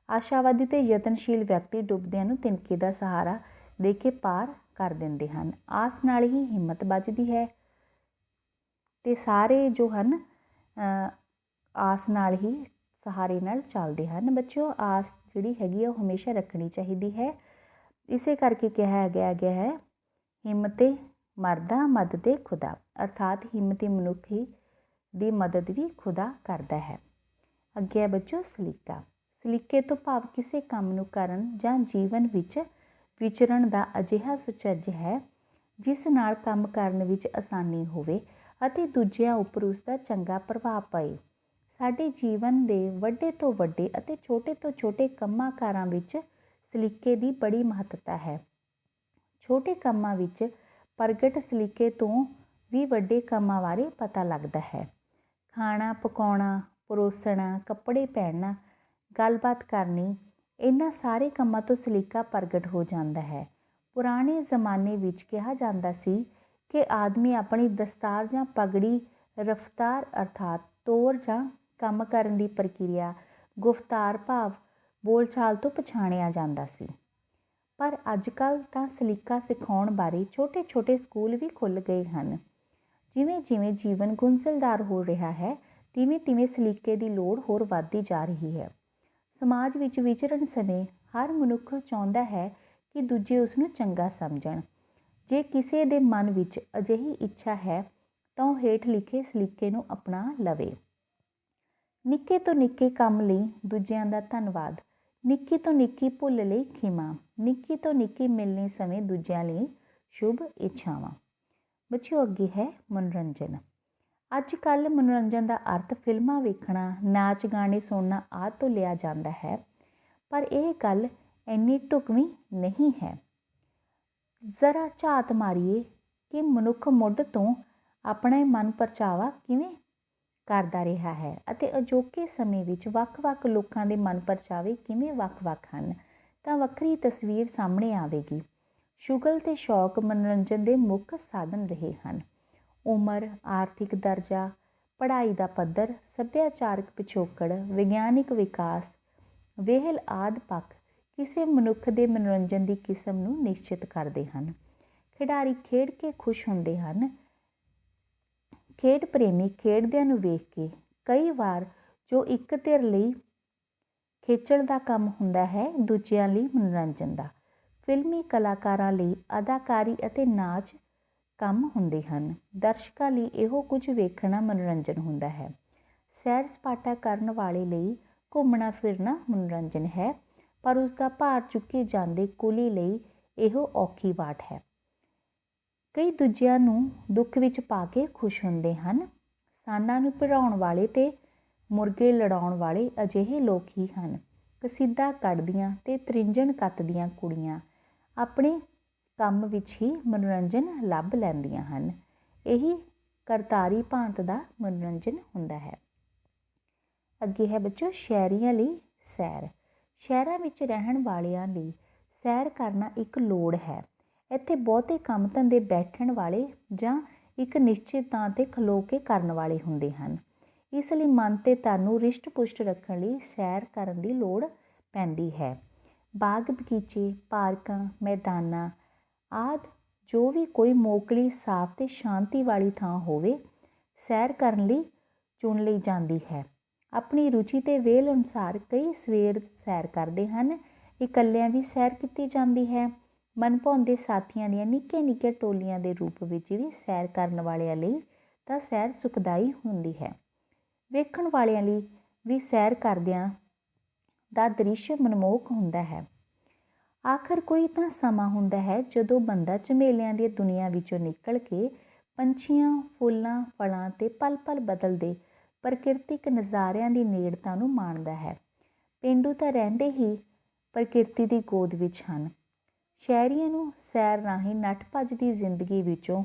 ਆਸ਼ਾਵਾਦੀ ਤੇ ਯਤਨਸ਼ੀਲ ਵਿਅਕਤੀ ਡੁੱਬਦਿਆਂ ਨੂੰ ਤਿਨਕੇ ਦਾ ਸਹਾਰਾ ਦੇ ਕੇ ਪਾਰ ਕਰ ਦਿੰਦੇ ਹਨ। ਆਸ ਨਾਲ ਹੀ ਹਿੰਮਤ ਵੱਜਦੀ ਹੈ ਤੇ ਸਾਰੇ ਜੋ ਹਨ ਆਸ ਨਾਲ ਹੀ ਸਹਾਰੇ ਨਾਲ ਚੱਲਦੇ ਹਨ। ਬੱਚਿਓ ਆਸ ਜਿਹੜੀ ਹੈਗੀ ਆ ਉਹ ਹਮੇਸ਼ਾ ਰੱਖਣੀ ਚਾਹੀਦੀ ਹੈ। ਇਸੇ ਕਰਕੇ ਕਿਹਾ ਗਿਆ ਹੈ ਹਿੰਮਤੇ ਮਰਦਾ ਮਦਦੇ ਖੁਦਾ, ਅਰਥਾਤ ਹਿੰਮਤੀ ਮਨੁੱਖ ਹੀ ਦੀ ਮਦਦ ਵੀ ਖੁਦਾ ਕਰਦਾ ਹੈ। ਅੱਗੇ ਹੈ ਬੱਚਿਓ ਸਲੀਕਾ। ਸਲੀਕੇ ਤੋਂ ਭਾਵ ਕਿਸੇ ਕੰਮ ਨੂੰ ਕਰਨ ਜਾਂ ਜੀਵਨ ਵਿੱਚ ਵਿਚਰਨ ਦਾ ਅਜਿਹਾ ਸੁਚੱਜ ਹੈ ਜਿਸ ਨਾਲ ਕੰਮ ਕਰਨ ਵਿੱਚ ਆਸਾਨੀ ਹੋਵੇ ਅਤੇ ਦੂਜਿਆਂ ਉੱਪਰ ਉਸ ਦਾ ਚੰਗਾ ਪ੍ਰਭਾਵ ਪਏ। ਸਾਡੇ ਜੀਵਨ ਦੇ ਵੱਡੇ ਤੋਂ ਵੱਡੇ ਅਤੇ ਛੋਟੇ ਤੋਂ ਛੋਟੇ ਕੰਮਾਂ ਕਾਰਾਂ ਵਿੱਚ ਸਲੀਕੇ ਦੀ ਬੜੀ ਮਹੱਤਤਾ ਹੈ। ਛੋਟੇ ਕੰਮਾਂ ਵਿੱਚ ਪ੍ਰਗਟ ਸਲੀਕੇ ਤੋਂ ਵੀ ਵੱਡੇ ਕੰਮਾਂ ਬਾਰੇ ਪਤਾ ਲੱਗਦਾ ਹੈ। ਖਾਣਾ ਪਕਾਉਣਾ, ਪਰੋਸਣਾ, ਕੱਪੜੇ ਪਹਿਨਣਾ, ਗੱਲਬਾਤ ਕਰਨੀ, ਇਹਨਾਂ ਸਾਰੇ ਕੰਮਾਂ ਤੋਂ ਸਲੀਕਾ ਪ੍ਰਗਟ ਹੋ ਜਾਂਦਾ ਹੈ। ਪੁਰਾਣੇ ਜ਼ਮਾਨੇ ਵਿੱਚ ਕਿਹਾ ਜਾਂਦਾ ਸੀ ਕਿ ਆਦਮੀ ਆਪਣੀ ਦਸਤਾਰ ਜਾਂ ਪਗੜੀ, ਰਫਤਾਰ ਅਰਥਾਤ ਤੋਰ ਜਾਂ ਕੰਮ ਕਰਨ ਦੀ ਪ੍ਰਕਿਰਿਆ, ਗੁਫ਼ਤਾਰ ਭਾਵ ਬੋਲਚਾਲ ਤੋਂ ਪਛਾਣਿਆ ਜਾਂਦਾ ਸੀ। ਪਰ ਅੱਜ ਕੱਲ੍ਹ ਤਾਂ ਸਲੀਕਾ ਸਿਖਾਉਣ ਬਾਰੇ ਛੋਟੇ ਛੋਟੇ ਸਕੂਲ ਵੀ ਖੁੱਲ੍ਹ ਗਏ ਹਨ, ਜਿਵੇਂ ਜਿਵੇਂ ਜੀਵਨ ਗੁੰਝਲਦਾਰ ਹੋ ਰਿਹਾ ਹੈ ਤਿਵੇਂ ਤਿਵੇਂ ਸਲੀਕੇ ਦੀ ਲੋੜ ਹੋਰ ਵੱਧਦੀ ਜਾ ਰਹੀ ਹੈ। ਸਮਾਜ ਵਿੱਚ ਵਿਚਰਨ ਸਮੇਂ ਹਰ ਮਨੁੱਖ ਚਾਹੁੰਦਾ ਹੈ ਕਿ ਦੂਜੇ ਉਸ ਨੂੰ ਚੰਗਾ ਸਮਝਣ। ਜੇ ਕਿਸੇ ਦੇ ਮਨ ਵਿੱਚ ਅਜਿਹੀ ਇੱਛਾ ਹੈ ਤਾਂ ਉਹ ਹੇਠ ਲਿਖੇ ਸਲੀਕੇ ਨੂੰ ਅਪਣਾ ਲਵੇ। ਨਿੱਕੇ ਤੋਂ ਨਿੱਕੇ ਕੰਮ ਲਈ ਦੂਜਿਆਂ ਦਾ ਧੰਨਵਾਦ, ਨਿੱਕੀ ਤੋਂ ਨਿੱਕੀ ਭੁੱਲ ਲਈ ਖਿਮਾ, ਨਿੱਕੀ ਤੋਂ ਨਿੱਕੀ ਮਿਲਣੀ ਸਮੇਂ ਦੂਜਿਆਂ ਲਈ ਸ਼ੁਭ ਇੱਛਾਵਾਂ। ਬੱਚਿਓ ਅੱਗੇ ਹੈ ਮਨੋਰੰਜਨ। ਅੱਜ ਕੱਲ੍ਹ ਮਨੋਰੰਜਨ ਦਾ ਅਰਥ ਫਿਲਮਾਂ ਵੇਖਣਾ, ਨਾਚ ਗਾਣੇ ਸੁਣਨਾ ਆਦਿ ਤੋਂ ਲਿਆ ਜਾਂਦਾ ਹੈ, ਪਰ ਇਹ ਗੱਲ ਇੰਨੀ ਢੁਕਵੀਂ ਨਹੀਂ ਹੈ। ਜ਼ਰਾ ਝਾਤ ਮਾਰੀਏ ਕਿ ਮਨੁੱਖ ਮੁੱਢ ਤੋਂ ਆਪਣਾ ਮਨ ਪਰਚਾਵਾ ਕਿਵੇਂ ਕਰਦਾ ਰਿਹਾ ਹੈ ਅਤੇ ਅਜੋਕੇ ਸਮੇਂ ਵਿੱਚ ਵੱਖ-ਵੱਖ ਲੋਕਾਂ ਦੇ ਮਨ ਪਰਚਾਵੇ ਕਿਵੇਂ ਵੱਖ-ਵੱਖ ਹਨ, ਤਾਂ ਵੱਖਰੀ ਤਸਵੀਰ ਸਾਹਮਣੇ ਆਵੇਗੀ। ਸ਼ੁਗਲ ਤੇ ਸ਼ੌਕ ਮਨੋਰੰਜਨ ਦੇ ਮੁੱਖ ਸਾਧਨ ਰਹੇ ਹਨ। ਉਮਰ, ਆਰਥਿਕ ਦਰਜਾ, ਪੜ੍ਹਾਈ ਦਾ ਪੱਧਰ, ਸੱਭਿਆਚਾਰਕ ਪਿਛੋਕੜ, ਵਿਗਿਆਨਿਕ ਵਿਕਾਸ, ਵਿਹਲ ਆਦਿ ਪੱਖ ਕਿਸੇ ਮਨੁੱਖ ਦੇ ਮਨੋਰੰਜਨ ਦੀ ਕਿਸਮ ਨੂੰ ਨਿਸ਼ਚਿਤ ਕਰਦੇ ਹਨ। ਖਿਡਾਰੀ ਖੇਡ ਕੇ ਖੁਸ਼ ਹੁੰਦੇ ਹਨ। ਖੇਡ ਪ੍ਰੇਮੀ ਖੇਡਦਿਆਂ ਨੂੰ ਵੇਖ ਕੇ ਕਈ ਵਾਰ ਜੋ ਇੱਕ ਧਿਰ ਲਈ ਖੇਚਲ ਦਾ ਕੰਮ ਹੁੰਦਾ ਹੈ, ਦੂਜਿਆਂ ਲਈ ਮਨੋਰੰਜਨ ਦਾ। ਫਿਲਮੀ ਕਲਾਕਾਰਾਂ ਲਈ ਅਦਾਕਾਰੀ ਅਤੇ ਨਾਚ ਕੰਮ ਹੁੰਦੇ ਹਨ। ਦਰਸ਼ਕਾਂ ਲਈ ਇਹੋ ਕੁਝ ਵੇਖਣਾ ਮਨੋਰੰਜਨ ਹੁੰਦਾ ਹੈ। ਸੈਰ ਸਪਾਟਾ ਕਰਨ ਵਾਲੇ ਲਈ ਘੁੰਮਣਾ ਫਿਰਨਾ ਮਨੋਰੰਜਨ ਹੈ, ਪਰ ਉਸ ਦਾ ਭਾਰ ਚੁੱਕੇ ਜਾਂਦੇ ਕੁਲੀ ਲਈ ਇਹੋ ਔਖੀ ਵਾਟ ਹੈ। ਕਈ ਦੂਜਿਆਂ ਨੂੰ ਦੁੱਖ ਵਿੱਚ ਪਾ ਕੇ ਖੁਸ਼ ਹੁੰਦੇ ਹਨ। ਸਾਨਾਂ ਨੂੰ ਭਿੜਾਉਣ ਵਾਲੇ ਤੇ ਮੁਰਗੇ ਲੜਾਉਣ ਵਾਲੇ ਅਜਿਹੇ ਲੋਕ ਹੀ ਹਨ। ਕਸੀਦਾ ਕੱਢਦੀਆਂ ਤੇ ਤ੍ਰਿੰਝਣ ਕੱਤਦੀਆਂ ਕੁੜੀਆਂ ਆਪਣੇ ਕੰਮ ਵਿੱਚ ਹੀ ਮਨੋਰੰਜਨ ਲੱਭ ਲੈਂਦੀਆਂ ਹਨ। ਇਹੀ ਕਰਤਾਰੀ ਭਾਂਤ ਦਾ ਮਨੋਰੰਜਨ ਹੁੰਦਾ ਹੈ। ਅੱਗੇ ਹੈ ਬੱਚੋ ਸ਼ਹਿਰੀਆਂ ਲਈ ਸੈਰ। ਸ਼ਹਿਰਾਂ ਵਿੱਚ ਰਹਿਣ ਵਾਲਿਆਂ ਲਈ ਸੈਰ ਕਰਨਾ ਇੱਕ ਲੋੜ ਹੈ। ਇੱਥੇ ਬਹੁਤੇ ਕੰਮ ਧੰਦੇ ਬੈਠਣ ਵਾਲੇ ਜਾਂ ਇੱਕ ਨਿਸ਼ਚਿਤ ਥਾਂ 'ਤੇ ਖਲੋ ਕੇ ਕਰਨ ਵਾਲੇ ਹੁੰਦੇ ਹਨ। ਇਸ ਲਈ ਮਨ ਤੇ ਤਨ ਨੂੰ ਰਿਸ਼ਟ ਪੁਸ਼ਟ ਰੱਖਣ ਲਈ ਸੈਰ ਕਰਨ ਦੀ ਲੋੜ ਪੈਂਦੀ ਹੈ। ਬਾਗ ਬਗੀਚੇ, ਪਾਰਕਾਂ, ਮੈਦਾਨਾਂ ਆਦਿ ਜੋ ਵੀ ਕੋਈ ਮੋਕਲੀ, ਸਾਫ਼ ਤੇ ਸ਼ਾਂਤੀ ਵਾਲੀ ਥਾਂ ਹੋਵੇ, ਸੈਰ ਕਰਨ ਲਈ ਚੁਣ ਲਈ ਜਾਂਦੀ ਹੈ। ਆਪਣੀ ਰੁਚੀ ਤੇ ਵੇਲ ਅਨੁਸਾਰ ਕਈ ਸਵੇਰ ਸੈਰ ਕਰਦੇ ਹਨ। ਇਕੱਲਿਆਂ ਵੀ ਸੈਰ ਕੀਤੀ ਜਾਂਦੀ ਹੈ। ਮਨਭਾਉਂਦੇ ਸਾਥੀਆਂ ਦੀਆਂ ਨਿੱਕੀਆਂ ਨਿੱਕੀਆਂ ਟੋਲੀਆਂ ਦੇ ਰੂਪ ਵਿੱਚ ਵੀ ਸੈਰ ਕਰਨ ਵਾਲਿਆਂ ਲਈ ਤਾਂ ਸੈਰ ਸੁਖਦਾਈ ਹੁੰਦੀ ਹੈ। ਵੇਖਣ ਵਾਲਿਆਂ ਲਈ ਵੀ ਸੈਰ ਕਰਦਿਆਂ ਦਾ ਦ੍ਰਿਸ਼ ਮਨਮੋਹਕ ਹੁੰਦਾ ਹੈ। ਆਖਰ ਕੋਈ ਤਾਂ ਸਮਾਂ ਹੁੰਦਾ ਹੈ ਜਦੋਂ ਬੰਦਾ ਝਮੇਲਿਆਂ ਦੀ ਦੁਨੀਆ ਵਿੱਚੋਂ ਨਿਕਲ ਕੇ ਪੰਛੀਆਂ, ਫੁੱਲਾਂ, ਫਲਾਂ ਤੇ ਪਲ ਪਲ ਬਦਲਦੇ ਪ੍ਰਕਿਰਤਿਕ ਨਜ਼ਾਰਿਆਂ ਦੀ ਨੇੜਤਾ ਨੂੰ ਮਾਣਦਾ ਹੈ। ਪੇਂਡੂ ਤਾਂ ਰਹਿੰਦੇ ਹੀ ਪ੍ਰਕਿਰਤੀ ਦੀ ਗੋਦ ਵਿੱਚ ਹਨ। ਸ਼ਹਿਰੀਆਂ ਨੂੰ ਸੈਰ ਰਾਹੀਂ ਨੱਠ ਭੱਜ ਦੀ ਜ਼ਿੰਦਗੀ ਵਿੱਚੋਂ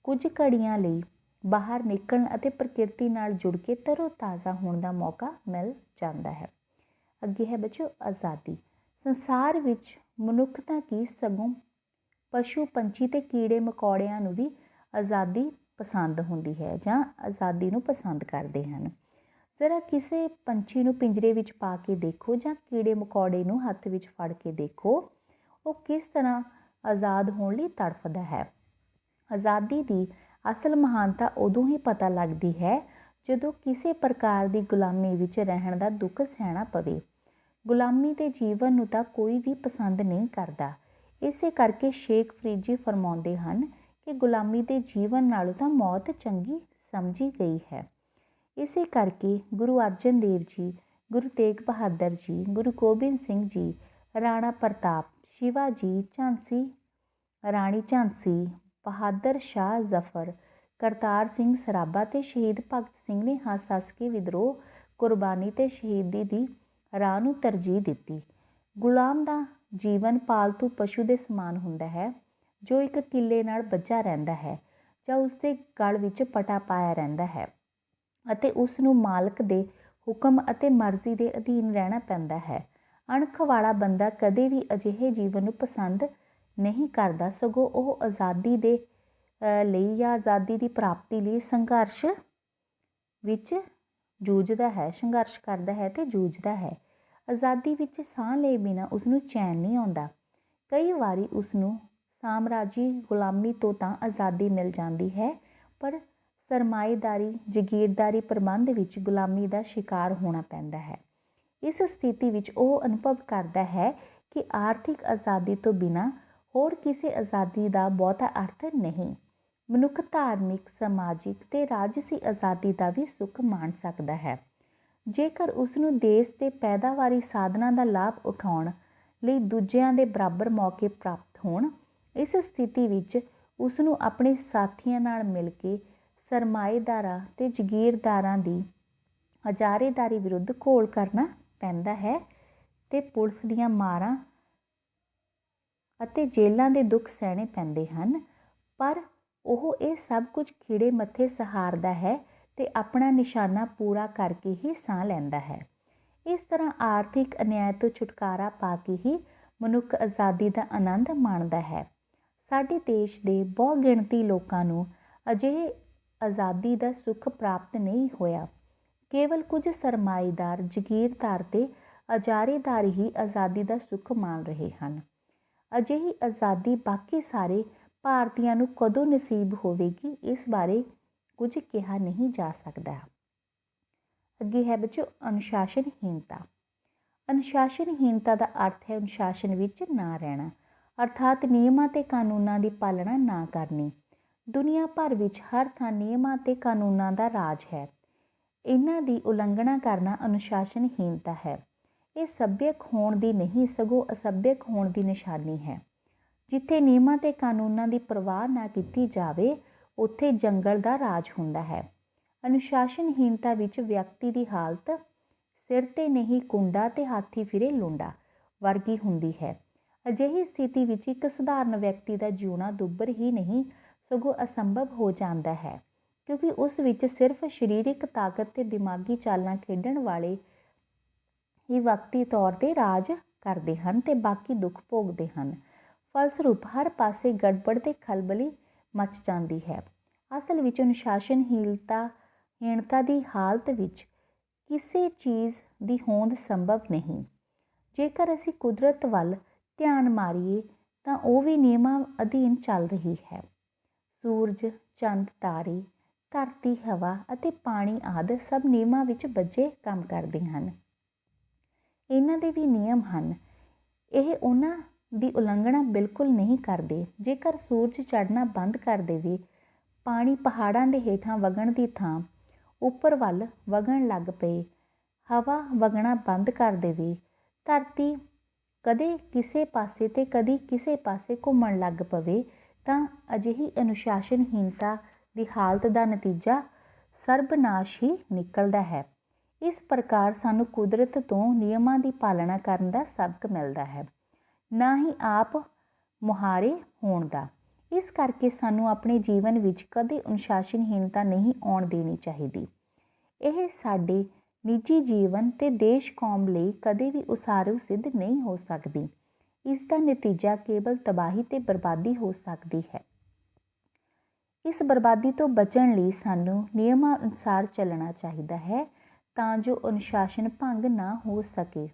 ਕੁਝ ਘੜੀਆਂ ਲਈ ਬਾਹਰ ਨਿਕਲਣ ਅਤੇ ਪ੍ਰਕਿਰਤੀ ਨਾਲ ਜੁੜ ਕੇ ਤਰੋ ਤਾਜ਼ਾ ਹੋਣ ਦਾ ਮੌਕਾ ਮਿਲ ਜਾਂਦਾ ਹੈ। ਅੱਗੇ ਹੈ ਬੱਚੋ ਆਜ਼ਾਦੀ। ਸੰਸਾਰ ਵਿੱਚ ਮਨੁੱਖ ਤਾਂ ਕੀ, ਸਗੋਂ ਪਸ਼ੂ ਪੰਛੀ ਤੇ ਕੀੜੇ ਮਕੌੜਿਆਂ ਨੂੰ ਵੀ ਆਜ਼ਾਦੀ ਪਸੰਦ ਹੁੰਦੀ ਹੈ ਜਾਂ ਆਜ਼ਾਦੀ ਨੂੰ ਪਸੰਦ ਕਰਦੇ ਹਨ। ਜ਼ਰਾ ਕਿਸੇ ਪੰਛੀ ਨੂੰ ਪਿੰਜਰੇ ਵਿੱਚ ਪਾ ਕੇ ਦੇਖੋ ਜਾਂ ਕੀੜੇ ਮਕੌੜੇ ਨੂੰ ਹੱਥ ਵਿੱਚ ਫੜ ਕੇ ਦੇਖੋ, ਉਹ ਕਿਸ ਤਰ੍ਹਾਂ ਆਜ਼ਾਦ ਹੋਣ ਲਈ ਤੜਫਦਾ ਹੈ। ਆਜ਼ਾਦੀ ਦੀ ਅਸਲ ਮਹਾਨਤਾ ਉਦੋਂ ਹੀ ਪਤਾ ਲੱਗਦੀ ਹੈ ਜਦੋਂ ਕਿਸੇ ਪ੍ਰਕਾਰ ਦੀ ਗੁਲਾਮੀ ਵਿੱਚ ਰਹਿਣ ਦਾ ਦੁੱਖ ਸਹਿਣਾ ਪਵੇ। ਗੁਲਾਮੀ ਦੇ ਜੀਵਨ ਨੂੰ ਤਾਂ ਕੋਈ ਵੀ ਪਸੰਦ ਨਹੀਂ ਕਰਦਾ। ਇਸੇ ਕਰਕੇ ਸ਼ੇਖ ਫਰੀਦੀ ਫਰਮਾਉਂਦੇ ਹਨ ਕਿ ਗੁਲਾਮੀ ਦੇ ਜੀਵਨ ਨਾਲੋਂ ਤਾਂ ਮੌਤ ਚੰਗੀ ਸਮਝੀ ਗਈ ਹੈ। ਇਸੇ ਕਰਕੇ ਗੁਰੂ ਅਰਜਨ ਦੇਵ ਜੀ, ਗੁਰੂ ਤੇਗ ਬਹਾਦਰ ਜੀ, ਗੁਰੂ ਗੋਬਿੰਦ ਸਿੰਘ ਜੀ, ਰਾਣਾ ਪ੍ਰਤਾਪ, ਸ਼ਿਵਾ ਜੀ, ਰਾਣੀ ਝਾਂਸੀ, ਬਹਾਦਰ ਸ਼ਾਹ ਜ਼ਫਰ, ਕਰਤਾਰ ਸਿੰਘ ਸਰਾਭਾ ਤੇ ਸ਼ਹੀਦ ਭਗਤ ਸਿੰਘ ਨੇ ਹੱਸ ਹੱਸ ਕੇ ਵਿਦਰੋਹ, ਕੁਰਬਾਨੀ ਤੇ ਸ਼ਹੀਦੀ ਦੀ ਰਾਹ ਨੂੰ ਤਰਜੀਹ ਦਿੱਤੀ। ਗੁਲਾਮ ਦਾ ਜੀਵਨ ਪਾਲਤੂ ਪਸ਼ੂ ਦੇ ਸਮਾਨ ਹੁੰਦਾ ਹੈ ਜੋ ਇੱਕ ਕਿੱਲੇ ਨਾਲ ਬੱਝਾ ਰਹਿੰਦਾ ਹੈ ਜਾਂ ਉਸਦੇ ਗਲ ਵਿੱਚ ਪਟਾ ਪਾਇਆ ਰਹਿੰਦਾ ਹੈ ਅਤੇ ਉਸ ਨੂੰ ਮਾਲਕ ਦੇ ਹੁਕਮ ਅਤੇ ਮਰਜ਼ੀ ਦੇ ਅਧੀਨ ਰਹਿਣਾ ਪੈਂਦਾ ਹੈ। ਅਣਖ ਵਾਲਾ ਬੰਦਾ ਕਦੇ ਵੀ ਅਜਿਹੇ ਜੀਵਨ ਨੂੰ ਪਸੰਦ ਨਹੀਂ ਕਰਦਾ, ਸਗੋਂ ਉਹ ਆਜ਼ਾਦੀ ਦੇ ਲਈ ਜਾਂ ਆਜ਼ਾਦੀ ਦੀ ਪ੍ਰਾਪਤੀ ਲਈ ਸੰਘਰਸ਼ ਵਿੱਚ ਜੂਝਦਾ ਹੈ, ਸੰਘਰਸ਼ ਕਰਦਾ ਹੈ ਤੇ ਜੂਝਦਾ ਹੈ। ਆਜ਼ਾਦੀ ਵਿੱਚ ਸਾਹ ਲਏ ਬਿਨਾਂ ਉਸਨੂੰ ਚੈਨ ਨਹੀਂ ਆਉਂਦਾ। ਕਈ ਵਾਰੀ ਉਸਨੂੰ ਸਾਮਰਾਜੀ ਗੁਲਾਮੀ ਤੋਂ ਤਾਂ ਆਜ਼ਾਦੀ ਮਿਲ ਜਾਂਦੀ ਹੈ, ਪਰ ਸਰਮਾਏਦਾਰੀ ਜਗੀਰਦਾਰੀ ਪ੍ਰਬੰਧ ਵਿੱਚ ਗੁਲਾਮੀ ਦਾ ਸ਼ਿਕਾਰ ਹੋਣਾ ਪੈਂਦਾ ਹੈ। ਇਸ ਸਥਿਤੀ ਵਿੱਚ ਉਹ ਅਨੁਭਵ ਕਰਦਾ ਹੈ ਕਿ ਆਰਥਿਕ ਆਜ਼ਾਦੀ ਤੋਂ ਬਿਨਾਂ ਹੋਰ ਕਿਸੇ ਆਜ਼ਾਦੀ ਦਾ ਬਹੁਤਾ ਅਰਥ ਨਹੀਂ। ਮਨੁੱਖ ਧਾਰਮਿਕ, ਸਮਾਜਿਕ ਤੇ ਰਾਜਸੀ ਆਜ਼ਾਦੀ ਦਾ ਵੀ ਸੁੱਖ ਮਾਣ ਸਕਦਾ ਹੈ ਜੇਕਰ ਉਸਨੂੰ ਦੇਸ਼ ਦੇ ਪੈਦਾਵਾਰੀ ਸਾਧਨਾਂ ਦਾ ਲਾਭ ਉਠਾਉਣ ਲਈ ਦੂਜਿਆਂ ਦੇ ਬਰਾਬਰ ਮੌਕੇ ਪ੍ਰਾਪਤ ਹੋਣ। ਇਸ ਸਥਿਤੀ ਵਿੱਚ ਉਸਨੂੰ ਆਪਣੇ ਸਾਥੀਆਂ ਨਾਲ ਮਿਲ ਕੇ ਸਰਮਾਏਦਾਰਾਂ ਤੇ ਜਗੀਰਦਾਰਾਂ ਦੀ ਅਜਾਰੇਦਾਰੀ ਵਿਰੁੱਧ ਘੋਲ ਕਰਨਾ ਪੈਂਦਾ ਹੈ ਤੇ ਪੁਲਿਸ ਦੀਆਂ ਮਾਰਾਂ ਅਤੇ ਜੇਲ੍ਹਾਂ ਦੇ ਦੁੱਖ ਸਹਿਣੇ ਪੈਂਦੇ ਹਨ। ਪਰ ਉਹ ਇਹ ਸਭ ਕੁਝ ਖਿੜੇ ਮੱਥੇ ਸਹਾਰਦਾ ਹੈ ਤੇ ਆਪਣਾ ਨਿਸ਼ਾਨਾ ਪੂਰਾ ਕਰਕੇ ਹੀ ਸਾਹ ਲੈਂਦਾ ਹੈ। ਇਸ ਤਰ੍ਹਾਂ ਆਰਥਿਕ ਅਨਿਆਏ ਤੋਂ ਛੁਟਕਾਰਾ ਪਾ ਕੇ ਹੀ ਮਨੁੱਖ ਆਜ਼ਾਦੀ ਦਾ ਆਨੰਦ ਮਾਣਦਾ ਹੈ। ਸਾਡੇ ਦੇਸ਼ ਦੇ ਬਹੁ ਗਿਣਤੀ ਲੋਕਾਂ ਨੂੰ ਅਜਿਹੇ ਆਜ਼ਾਦੀ ਦਾ ਸੁੱਖ ਪ੍ਰਾਪਤ ਨਹੀਂ ਹੋਇਆ। ਕੇਵਲ ਕੁਝ ਸਰਮਾਏਦਾਰ, ਜਗੀਰਦਾਰ ਤੇ ਅਜਾਰੇਦਾਰ ਹੀ ਆਜ਼ਾਦੀ ਦਾ ਸੁੱਖ ਮਾਣ ਰਹੇ ਹਨ। ਅਜਿਹੀ ਆਜ਼ਾਦੀ ਬਾਕੀ ਸਾਰੇ ਭਾਰਤੀਆਂ ਨੂੰ ਕਦੋਂ ਨਸੀਬ ਹੋਵੇਗੀ, ਇਸ ਬਾਰੇ ਕੁਝ ਕਿਹਾ ਨਹੀਂ ਜਾ ਸਕਦਾ। ਅੱਗੇ ਹੈ ਬੱਚੋ ਅਨੁਸ਼ਾਸਨਹੀਨਤਾ। ਅਨੁਸ਼ਾਸਨਹੀਨਤਾ ਦਾ ਅਰਥ ਹੈ ਅਨੁਸ਼ਾਸਨ ਵਿੱਚ ਨਾ ਰਹਿਣਾ, ਅਰਥਾਤ ਨਿਯਮਾਂ ਤੇ ਕਾਨੂੰਨਾਂ ਦੀ ਪਾਲਣਾ ਨਾ ਕਰਨੀ। ਦੁਨੀਆ ਭਰ ਵਿੱਚ ਹਰ ਥਾਂ ਨਿਯਮਾਂ ਤੇ ਕਾਨੂੰਨਾਂ ਦਾ ਰਾਜ ਹੈ। ਇਹਨਾਂ ਦੀ ਉਲੰਘਣਾ ਕਰਨਾ ਅਨੁਸ਼ਾਸਨਹੀਨਤਾ ਹੈ। ਇਹ ਸੱਭਿਅਕ ਹੋਣ ਦੀ ਨਹੀਂ ਸਗੋਂ ਅਸੱਭਿਅਕ ਹੋਣ ਦੀ ਨਿਸ਼ਾਨੀ ਹੈ। ਜਿੱਥੇ ਨਿਯਮਾਂ ਤੇ ਕਾਨੂੰਨਾਂ ਦੀ ਪਰਵਾਹ ਨਾ ਕੀਤੀ ਜਾਵੇ ਉੱਥੇ ਜੰਗਲ ਦਾ ਰਾਜ ਹੁੰਦਾ ਹੈ। ਅਨੁਸ਼ਾਸਨਹੀਨਤਾ ਵਿੱਚ ਵਿਅਕਤੀ ਦੀ ਹਾਲਤ ਸਿਰ ਤੇ ਨਹੀਂ ਕੁੰਡਾ ਤੇ ਹਾਥੀ ਫਿਰੇ ਲੁੰਡਾ ਵਰਗੀ ਹੁੰਦੀ ਹੈ। ਅਜਿਹੀ ਸਥਿਤੀ ਵਿੱਚ ਇੱਕ ਸਧਾਰਨ ਵਿਅਕਤੀ ਦਾ ਜਿਉਣਾ ਦੁੱਭਰ ਹੀ ਨਹੀਂ ਸਗੋਂ ਅਸੰਭਵ ਹੋ ਜਾਂਦਾ ਹੈ, ਕਿਉਂਕਿ ਉਸ ਵਿੱਚ ਸਿਰਫ ਸਰੀਰਕ ਤਾਕਤ ਤੇ ਦਿਮਾਗੀ ਚਾਲਾਂ ਖੇਡਣ ਵਾਲੇ ਹੀ ਵਕਤੀ ਤੌਰ ਤੇ ਰਾਜ ਕਰਦੇ ਹਨ ਤੇ ਬਾਕੀ ਦੁੱਖ ਭੋਗਦੇ ਹਨ। ਫਲਸਰੂਪ ਹਰ ਪਾਸੇ ਗੜਬੜ ਤੇ ਖਲਬਲੀ ਮਚ ਜਾਂਦੀ ਹੈ। ਅਸਲ ਵਿੱਚ ਅਨੁਸ਼ਾਸਨਹੀਣਤਾ ਦੀ ਹਾਲਤ ਵਿੱਚ ਕਿਸੇ ਚੀਜ਼ ਦੀ ਹੋਂਦ ਸੰਭਵ ਨਹੀਂ। ਜੇਕਰ ਅਸੀਂ ਕੁਦਰਤ ਵੱਲ ਧਿਆਨ ਮਾਰੀਏ ਤਾਂ ਉਹ ਵੀ ਨਿਯਮਾਂ ਅਧੀਨ ਚੱਲ ਰਹੀ ਹੈ। ਸੂਰਜ, ਚੰਦ, ਤਾਰੇ, ਧਰਤੀ, ਹਵਾ ਅਤੇ ਪਾਣੀ ਆਦਿ ਸਭ ਨਿਯਮਾਂ ਵਿੱਚ ਬੱਝੇ ਕੰਮ ਕਰਦੇ ਹਨ। ਇਹਨਾਂ ਦੇ ਵੀ ਨਿਯਮ ਹਨ। ਇਹ ਉਹਨਾਂ ਦੀ ਉਲੰਘਣਾ ਬਿਲਕੁਲ ਨਹੀਂ ਕਰਦੇ। ਜੇਕਰ ਸੂਰਜ ਚੜ੍ਹਨਾ ਬੰਦ ਕਰ ਦੇਵੇ, ਪਾਣੀ ਪਹਾੜਾਂ ਦੇ ਹੇਠਾਂ ਵਗਣ ਦੀ ਥਾਂ ਉੱਪਰ ਵੱਲ ਵਗਣ ਲੱਗ ਪਏ, ਹਵਾ ਵਗਣਾ ਬੰਦ ਕਰ ਦੇਵੇ, ਧਰਤੀ ਕਦੇ ਕਿਸੇ ਪਾਸੇ ਤੇ ਕਦੀ ਕਿਸੇ ਪਾਸੇ ਘੁੰਮਣ ਲੱਗ ਪਵੇ ਤਾਂ ਅਜਿਹੀ ਅਨੁਸ਼ਾਸਨਹੀਨਤਾ ਦੀ ਹਾਲਤ ਦਾ ਨਤੀਜਾ ਸਰਬਨਾਸ਼ ਹੀ ਨਿਕਲਦਾ ਹੈ। ਇਸ ਪ੍ਰਕਾਰ ਸਾਨੂੰ ਕੁਦਰਤ ਤੋਂ ਨਿਯਮਾਂ ਦੀ ਪਾਲਣਾ ਕਰਨ ਦਾ ਸਬਕ ਮਿਲਦਾ ਹੈ, ਨਾ ਹੀ ਆਪ ਮੁਹਾਰੇ ਹੋਣ ਦਾ। ਇਸ ਕਰਕੇ ਸਾਨੂੰ ਆਪਣੇ ਜੀਵਨ ਵਿੱਚ ਕਦੇ ਅਨੁਸ਼ਾਸਨਹੀਨਤਾ ਨਹੀਂ ਆਉਣ ਦੇਣੀ ਚਾਹੀਦੀ। ਇਹ ਸਾਡੇ ਨਿੱਜੀ ਜੀਵਨ ਤੇ ਦੇਸ਼ ਕੌਮ ਲਈ ਕਦੇ ਵੀ ਉਸਾਰੂ ਸਿੱਧ ਨਹੀਂ ਹੋ ਸਕਦੀ। ਇਸ ਦਾ ਨਤੀਜਾ ਕੇਵਲ ਤਬਾਹੀ ਤੇ ਬਰਬਾਦੀ ਹੋ ਸਕਦੀ ਹੈ। ਇਸ ਬਰਬਾਦੀ ਤੋਂ ਬਚਣ ਲਈ ਸਾਨੂੰ ਨਿਯਮਾਂ ਅਨੁਸਾਰ ਚੱਲਣਾ ਚਾਹੀਦਾ ਹੈ ਤਾਂ ਜੋ ਅਨੁਸ਼ਾਸਨ ਭੰਗ ਨਾ ਹੋ ਸਕੇ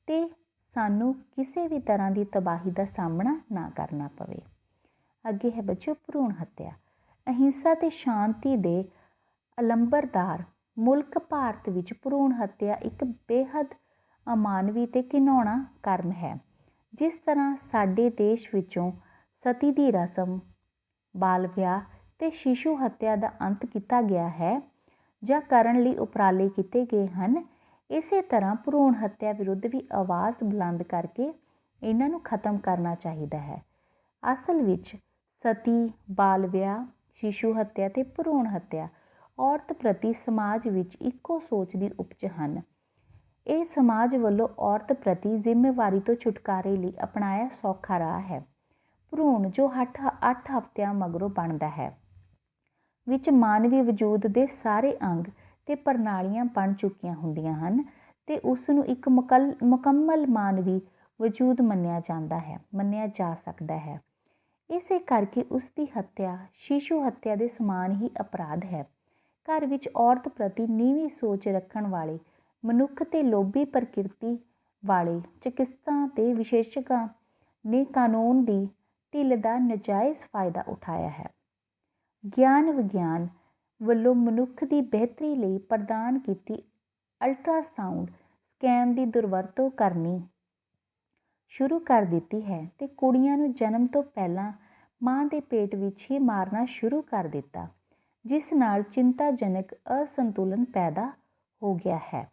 ਤੇ ਸਾਨੂੰ ਕਿਸੇ ਵੀ ਤਰ੍ਹਾਂ ਦੀ ਤਬਾਹੀ ਦਾ ਸਾਹਮਣਾ ਨਾ ਕਰਨਾ ਪਵੇ। ਅੱਗੇ ਹੈ ਬੱਚਿਓ ਭਰੂਣ ਹੱਤਿਆ। ਅਹਿੰਸਾ ਤੇ ਸ਼ਾਂਤੀ ਦੇ ਅਲੰਬਰਦਾਰ ਮੁਲਕ ਭਾਰਤ ਵਿੱਚ ਭਰੂਣ ਹੱਤਿਆ ਇੱਕ ਬੇਹੱਦ ਅਮਾਨਵੀ ਤੇ ਘਿਨਾਉਣਾ ਕਰਮ ਹੈ। ਜਿਸ ਤਰ੍ਹਾਂ ਸਾਡੇ ਦੇਸ਼ ਵਿੱਚੋਂ ਸਤੀ ਦੀ ਰਸਮ, ਬਾਲ ਵਿਆਹ ਤੇ ਸ਼ਿਸ਼ੂ ਹੱਤਿਆ ਦਾ ਅੰਤ ਕੀਤਾ ਗਿਆ ਹੈ ਜਾਂ ਕਰਨ ਲਈ ਉਪਰਾਲੇ ਕੀਤੇ ਗਏ ਹਨ, ਇਸੇ ਤਰ੍ਹਾਂ ਭਰੂਣ ਹੱਤਿਆ ਵਿਰੁੱਧ ਵੀ ਆਵਾਜ਼ ਬੁਲੰਦ ਕਰਕੇ ਇਹਨਾਂ ਨੂੰ ਖਤਮ ਕਰਨਾ ਚਾਹੀਦਾ ਹੈ। ਅਸਲ ਵਿੱਚ ਸਤੀ, ਬਾਲ ਵਿਆਹ, ਸ਼ਿਸ਼ੂ ਹੱਤਿਆ ਤੇ ਭਰੂਣ ਹੱਤਿਆ ਔਰਤ ਪ੍ਰਤੀ ਸਮਾਜ ਵਿੱਚ ਇੱਕੋ ਸੋਚ ਦੀ ਉਪਜ ਹਨ। ਇਹ ਸਮਾਜ ਵੱਲੋਂ ਔਰਤ ਪ੍ਰਤੀ ਜ਼ਿੰਮੇਵਾਰੀ ਤੋਂ ਛੁਟਕਾਰੇ ਲਈ ਅਪਣਾਇਆ ਸੌਖਾ ਰਾਹ ਹੈ। ਭਰੂਣ ਜੋ 8 ਹਫ਼ਤਿਆਂ ਮਗਰੋਂ ਬਣਦਾ ਹੈ, ਵਿੱਚ ਮਾਨਵੀ ਵਜੂਦ ਦੇ ਸਾਰੇ ਅੰਗ ਤੇ ਪ੍ਰਣਾਲੀਆਂ ਬਣ ਚੁੱਕੀਆਂ ਹੁੰਦੀਆਂ ਹਨ ਤੇ ਉਸ ਨੂੰ ਇੱਕ ਮੁਕੰਮਲ ਮਾਨਵੀ ਵਜੂਦ ਮੰਨਿਆ ਜਾ ਸਕਦਾ ਹੈ। ਇਸੇ ਕਰਕੇ ਉਸ ਦੀ ਹੱਤਿਆ ਸ਼ਿਸ਼ੂ ਹੱਤਿਆ ਦੇ ਸਮਾਨ ਹੀ ਅਪਰਾਧ ਹੈ। ਘਰ ਵਿੱਚ ਔਰਤ ਪ੍ਰਤੀ ਨੀਵੀਂ ਸੋਚ ਰੱਖਣ ਵਾਲੇ ਮਨੁੱਖ ਤੇ ਲੋਭੀ ਪ੍ਰਕਿਰਤੀ ਵਾਲੇ ਚਿਕਿਤਸਕਾਂ ਤੇ ਵਿਸ਼ੇਸ਼ਕਾਂ ਨੇ ਕਾਨੂੰਨ ਦੀ ਢਿੱਲ ਦਾ ਨਜਾਇਜ਼ ਫਾਇਦਾ ਉਠਾਇਆ ਹੈ। ਗਿਆਨ ਵਿਗਿਆਨ ਵੱਲੋਂ ਮਨੁੱਖ ਦੀ ਬਿਹਤਰੀ ਲਈ ਪ੍ਰਦਾਨ ਕੀਤੀ ਅਲਟਰਾਸਾਊਂਡ ਸਕੈਨ ਦੀ ਦੁਰਵਰਤੋਂ ਕਰਨੀ ਸ਼ੁਰੂ ਕਰ ਦਿੱਤੀ ਹੈ ਅਤੇ ਕੁੜੀਆਂ ਨੂੰ ਜਨਮ ਤੋਂ ਪਹਿਲਾਂ ਮਾਂ ਦੇ ਪੇਟ ਵਿੱਚ ਹੀ ਮਾਰਨਾ ਸ਼ੁਰੂ ਕਰ ਦਿੱਤਾ, ਜਿਸ ਨਾਲ ਚਿੰਤਾਜਨਕ ਅਸੰਤੁਲਨ ਪੈਦਾ ਹੋ ਗਿਆ ਹੈ।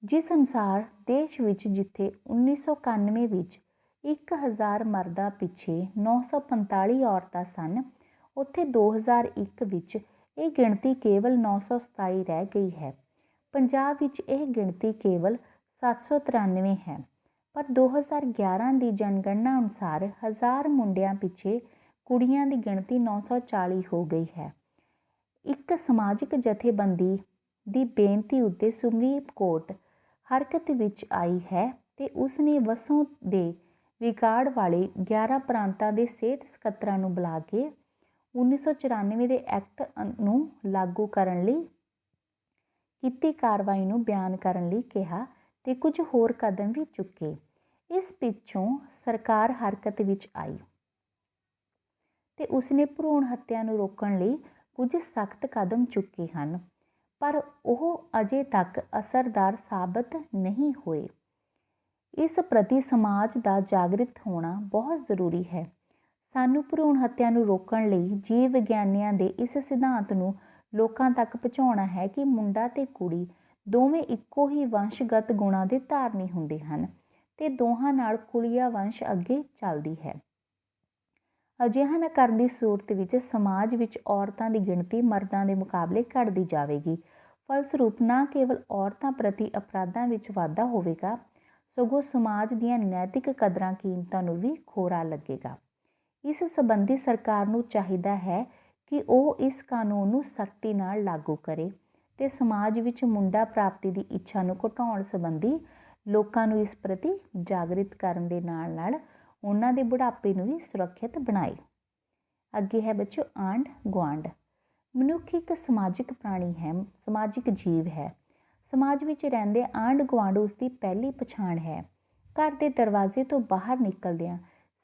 ਜਿਸ ਅਨੁਸਾਰ ਦੇਸ਼ ਵਿੱਚ ਜਿੱਥੇ 1991 ਵਿੱਚ 1000 ਮਰਦਾਂ ਪਿੱਛੇ 945 ਔਰਤਾਂ ਸਨ, ਉੱਥੇ 2001 ਵਿੱਚ ਇਹ ਗਿਣਤੀ ਕੇਵਲ 927 ਰਹਿ ਗਈ ਹੈ। ਪੰਜਾਬ ਵਿੱਚ ਇਹ ਗਿਣਤੀ ਕੇਵਲ 793 ਹੈ, ਪਰ 2011 ਦੀ ਜਨਗਣਨਾ ਅਨੁਸਾਰ 1000 ਮੁੰਡਿਆਂ ਪਿੱਛੇ ਕੁੜੀਆਂ ਦੀ ਗਿਣਤੀ 940 ਹੋ ਗਈ ਹੈ। ਇੱਕ ਸਮਾਜਿਕ ਜਥੇਬੰਦੀ ਦੀ ਬੇਨਤੀ ਉੱਤੇ ਸੁਪਰੀਮ ਕੋਰਟ ਹਰਕਤ ਵਿੱਚ ਆਈ ਹੈ ਅਤੇ ਉਸਨੇ ਵਸੋਂ ਦੇ ਵਿਗਾੜ ਵਾਲੇ 11 ਪ੍ਰਾਂਤਾਂ ਦੇ ਸਿਹਤ ਸਕੱਤਰਾਂ ਨੂੰ ਬੁਲਾ ਕੇ 1994 ਦੇ ਐਕਟ ਨੂੰ ਲਾਗੂ ਕਰਨ ਲਈ ਕੀਤੀ ਕਾਰਵਾਈ ਨੂੰ ਬਿਆਨ ਕਰਨ ਲਈ ਕਿਹਾ ਅਤੇ ਕੁਝ ਹੋਰ ਕਦਮ ਵੀ ਚੁੱਕੇ। ਇਸ ਪਿੱਛੋਂ ਸਰਕਾਰ ਹਰਕਤ ਵਿੱਚ ਆਈ ਅਤੇ ਉਸਨੇ ਭਰੂਣ ਹੱਤਿਆ ਨੂੰ ਰੋਕਣ ਲਈ ਕੁਝ ਸਖਤ ਕਦਮ ਚੁੱਕੇ ਹਨ, ਪਰ ਉਹ ਅਜੇ ਤੱਕ ਅਸਰਦਾਰ ਸਾਬਤ ਨਹੀਂ ਹੋਏ। ਇਸ ਪ੍ਰਤੀ ਸਮਾਜ ਦਾ ਜਾਗਰਿਤ ਹੋਣਾ ਬਹੁਤ ਜ਼ਰੂਰੀ ਹੈ। ਸਾਨੂੰ ਭਰੂਣ ਹੱਤਿਆ ਨੂੰ ਰੋਕਣ ਲਈ ਜੀਵ ਵਿਗਿਆਨੀਆਂ ਦੇ ਇਸ ਸਿਧਾਂਤ ਨੂੰ ਲੋਕਾਂ ਤੱਕ ਪਹੁੰਚਾਉਣਾ ਹੈ ਕਿ ਮੁੰਡਾ ਅਤੇ ਕੁੜੀ ਦੋਵੇਂ ਇੱਕੋ ਹੀ ਵੰਸ਼ਗਤ ਗੁਣਾਂ ਦੇ ਧਾਰਨੀ ਹੁੰਦੇ ਹਨ ਅਤੇ ਦੋਹਾਂ ਨਾਲ ਕੁਲੀਆ ਵੰਸ਼ ਅੱਗੇ ਚੱਲਦੀ ਹੈ। ਅਜਿਹਾ ਨਾ ਕਰਨ ਦੀ ਸੂਰਤ ਵਿੱਚ ਸਮਾਜ ਵਿੱਚ ਔਰਤਾਂ ਦੀ ਗਿਣਤੀ ਮਰਦਾਂ ਦੇ ਮੁਕਾਬਲੇ ਘਟਦੀ ਜਾਵੇਗੀ। ਫਲਸਰੂਪ ਨਾ ਕੇਵਲ ਔਰਤਾਂ ਪ੍ਰਤੀ ਅਪਰਾਧਾਂ ਵਿੱਚ ਵਾਧਾ ਹੋਵੇਗਾ, ਸਗੋਂ ਸਮਾਜ ਦੀਆਂ ਨੈਤਿਕ ਕਦਰਾਂ ਕੀਮਤਾਂ ਨੂੰ ਵੀ ਖੋਰਾ ਲੱਗੇਗਾ। ਇਸ ਸੰਬੰਧੀ ਸਰਕਾਰ ਨੂੰ ਚਾਹੀਦਾ ਹੈ ਕਿ ਉਹ ਇਸ ਕਾਨੂੰਨ ਨੂੰ ਸਖਤੀ ਨਾਲ ਲਾਗੂ ਕਰੇ ਅਤੇ ਸਮਾਜ ਵਿੱਚ ਮੁੰਡਾ ਪ੍ਰਾਪਤੀ ਦੀ ਇੱਛਾ ਨੂੰ ਘਟਾਉਣ ਸੰਬੰਧੀ ਲੋਕਾਂ ਨੂੰ ਇਸ ਪ੍ਰਤੀ ਜਾਗਰਿਤ ਕਰਨ ਦੇ ਨਾਲ ਨਾਲ ਉਹਨਾਂ ਦੇ ਬੁਢਾਪੇ ਨੂੰ ਵੀ ਸੁਰੱਖਿਅਤ ਬਣਾਏ। ਅੱਗੇ ਹੈ ਬੱਚਿਓ ਆਂਢ ਗੁਆਂਢ। ਮਨੁੱਖ ਇੱਕ ਸਮਾਜਿਕ ਪ੍ਰਾਣੀ ਹੈ, ਸਮਾਜਿਕ ਜੀਵ ਹੈ। ਸਮਾਜ ਵਿੱਚ ਰਹਿੰਦੇ ਆਂਢ ਗੁਆਂਢ ਉਸ ਦੀ ਪਹਿਲੀ ਪਛਾਣ ਹੈ। ਘਰ ਦੇ ਦਰਵਾਜ਼ੇ ਤੋਂ ਬਾਹਰ ਨਿਕਲਦਿਆਂ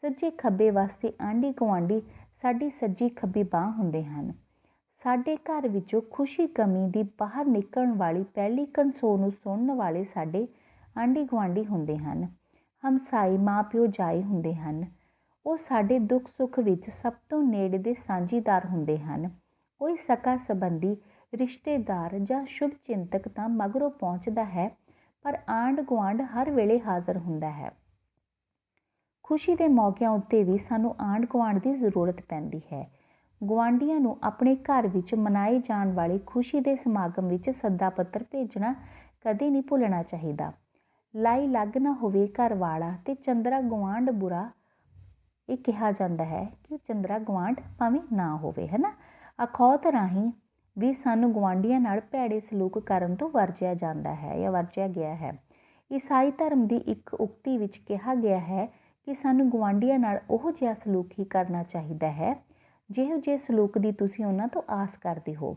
ਸੱਜੇ ਖੱਬੇ ਵਾਸਤੇ ਆਂਢੀ ਗੁਆਂਢੀ ਸਾਡੀ ਸੱਜੀ ਖੱਬੀ ਬਾਂਹ ਹੁੰਦੇ ਹਨ। ਸਾਡੇ ਘਰ ਵਿੱਚੋਂ ਖੁਸ਼ੀ ਗਮੀ ਦੀ ਬਾਹਰ ਨਿਕਲਣ ਵਾਲੀ ਪਹਿਲੀ ਕਨਸੋ ਨੂੰ ਸੁਣਨ ਵਾਲੇ ਸਾਡੇ ਆਂਢੀ ਗੁਆਂਢੀ ਹੁੰਦੇ ਹਨ। ਹਮਸਾਏ ਮਾਂ ਪਿਓ ਜਾਏ ਹੁੰਦੇ ਹਨ। ਉਹ ਸਾਡੇ ਦੁੱਖ ਸੁੱਖ ਵਿੱਚ ਸਭ ਤੋਂ ਨੇੜੇ ਦੇ ਸਾਂਝੀਦਾਰ ਹੁੰਦੇ ਹਨ। ਕੋਈ ਸਕਾ ਸੰਬੰਧੀ, ਰਿਸ਼ਤੇਦਾਰ ਜਾਂ ਸ਼ੁਭ ਚਿੰਤਕ ਤਾਂ ਮਗਰੋਂ ਪਹੁੰਚਦਾ ਹੈ, ਪਰ ਆਂਢ ਗੁਆਂਢ ਹਰ ਵੇਲੇ ਹਾਜ਼ਰ ਹੁੰਦਾ ਹੈ। ਖੁਸ਼ੀ ਦੇ ਮੌਕਿਆਂ ਉੱਤੇ ਵੀ ਸਾਨੂੰ ਆਂਢ ਗੁਆਂਢ ਦੀ ਜ਼ਰੂਰਤ ਪੈਂਦੀ ਹੈ। ਗੁਆਂਢੀਆਂ ਨੂੰ ਆਪਣੇ ਘਰ ਵਿੱਚ ਮਨਾਏ ਜਾਣ ਵਾਲੇ ਖੁਸ਼ੀ ਦੇ ਸਮਾਗਮ ਵਿੱਚ ਸੱਦਾ ਪੱਤਰ ਭੇਜਣਾ ਕਦੇ ਨਹੀਂ ਭੁੱਲਣਾ ਚਾਹੀਦਾ। ਲਾਈ ਲੱਗ ਨਾ ਹੋਵੇ ਘਰ ਵਾਲਾ ਅਤੇ ਚੰਦਰਾ ਗੁਆਂਢ ਬੁਰਾ, ਇਹ ਕਿਹਾ ਜਾਂਦਾ ਹੈ ਕਿ ਚੰਦਰਾ ਗੁਆਂਢ ਭਾਵੇਂ ਨਾ ਹੋਵੇ, ਹੈ ਨਾ। ਅਖੌਤ ਰਾਹੀਂ ਵੀ ਸਾਨੂੰ ਗੁਆਂਢੀਆਂ ਨਾਲ ਭੈੜੇ ਸਲੂਕ ਕਰਨ ਤੋਂ ਵਰਜਿਆ ਜਾਂਦਾ ਹੈ ਜਾਂ ਵਰਜਿਆ ਗਿਆ ਹੈ। ਈਸਾਈ ਧਰਮ ਦੀ ਇੱਕ ਉਕਤੀ ਵਿੱਚ ਕਿਹਾ ਗਿਆ ਹੈ ਕਿ ਸਾਨੂੰ ਗੁਆਂਢੀਆਂ ਨਾਲ ਉਹ ਜਿਹਾ ਸਲੂਕ ਹੀ ਕਰਨਾ ਚਾਹੀਦਾ ਹੈ ਜਿਹੋ ਜਿਹੇ ਸਲੂਕ ਦੀ ਤੁਸੀਂ ਉਹਨਾਂ ਤੋਂ ਆਸ ਕਰਦੇ ਹੋ।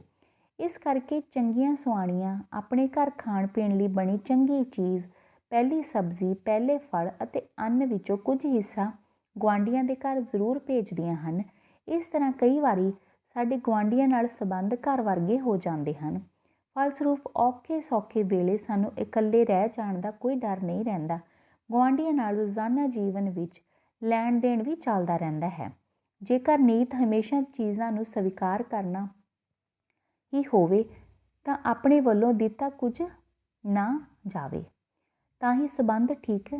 ਇਸ ਕਰਕੇ ਚੰਗੀਆਂ ਸੁਆਣੀਆਂ ਆਪਣੇ ਘਰ ਖਾਣ ਪੀਣ ਲਈ ਬਣੀ ਚੰਗੀ ਚੀਜ਼, ਪਹਿਲੀ ਸਬਜ਼ੀ, ਪਹਿਲੇ ਫਲ ਅਤੇ ਅੰਨ ਵਿੱਚੋਂ ਕੁਝ ਹਿੱਸਾ ਗੁਆਂਢੀਆਂ ਦੇ ਘਰ ਜ਼ਰੂਰ ਭੇਜਦੀਆਂ ਹਨ। ਇਸ ਤਰ੍ਹਾਂ ਕਈ ਵਾਰੀ ਸਾਡੇ ਗੁਆਂਢੀਆਂ ਨਾਲ ਸੰਬੰਧ ਘਰ ਵਰਗੇ ਹੋ ਜਾਂਦੇ ਹਨ। ਫਲਸਰੂਪ ਔਖੇ ਸੌਖੇ ਵੇਲੇ ਸਾਨੂੰ ਇਕੱਲੇ ਰਹਿ ਜਾਣ ਦਾ ਕੋਈ ਡਰ ਨਹੀਂ ਰਹਿੰਦਾ। ਗੁਆਂਢੀਆਂ ਨਾਲ ਰੋਜ਼ਾਨਾ ਜੀਵਨ ਵਿੱਚ ਲੈਣ ਦੇਣ ਵੀ ਚੱਲਦਾ ਰਹਿੰਦਾ ਹੈ। ਜੇਕਰ ਨੀਤ ਹਮੇਸ਼ਾ ਚੀਜ਼ਾਂ ਨੂੰ ਸਵੀਕਾਰ ਕਰਨਾ ਹੀ ਹੋਵੇ ਤਾਂ ਆਪਣੇ ਵੱਲੋਂ ਦਿੱਤਾ ਕੁਝ ਨਾ ਜਾਵੇ ਤਾਂ ਹੀ ਸੰਬੰਧ ਠੀਕ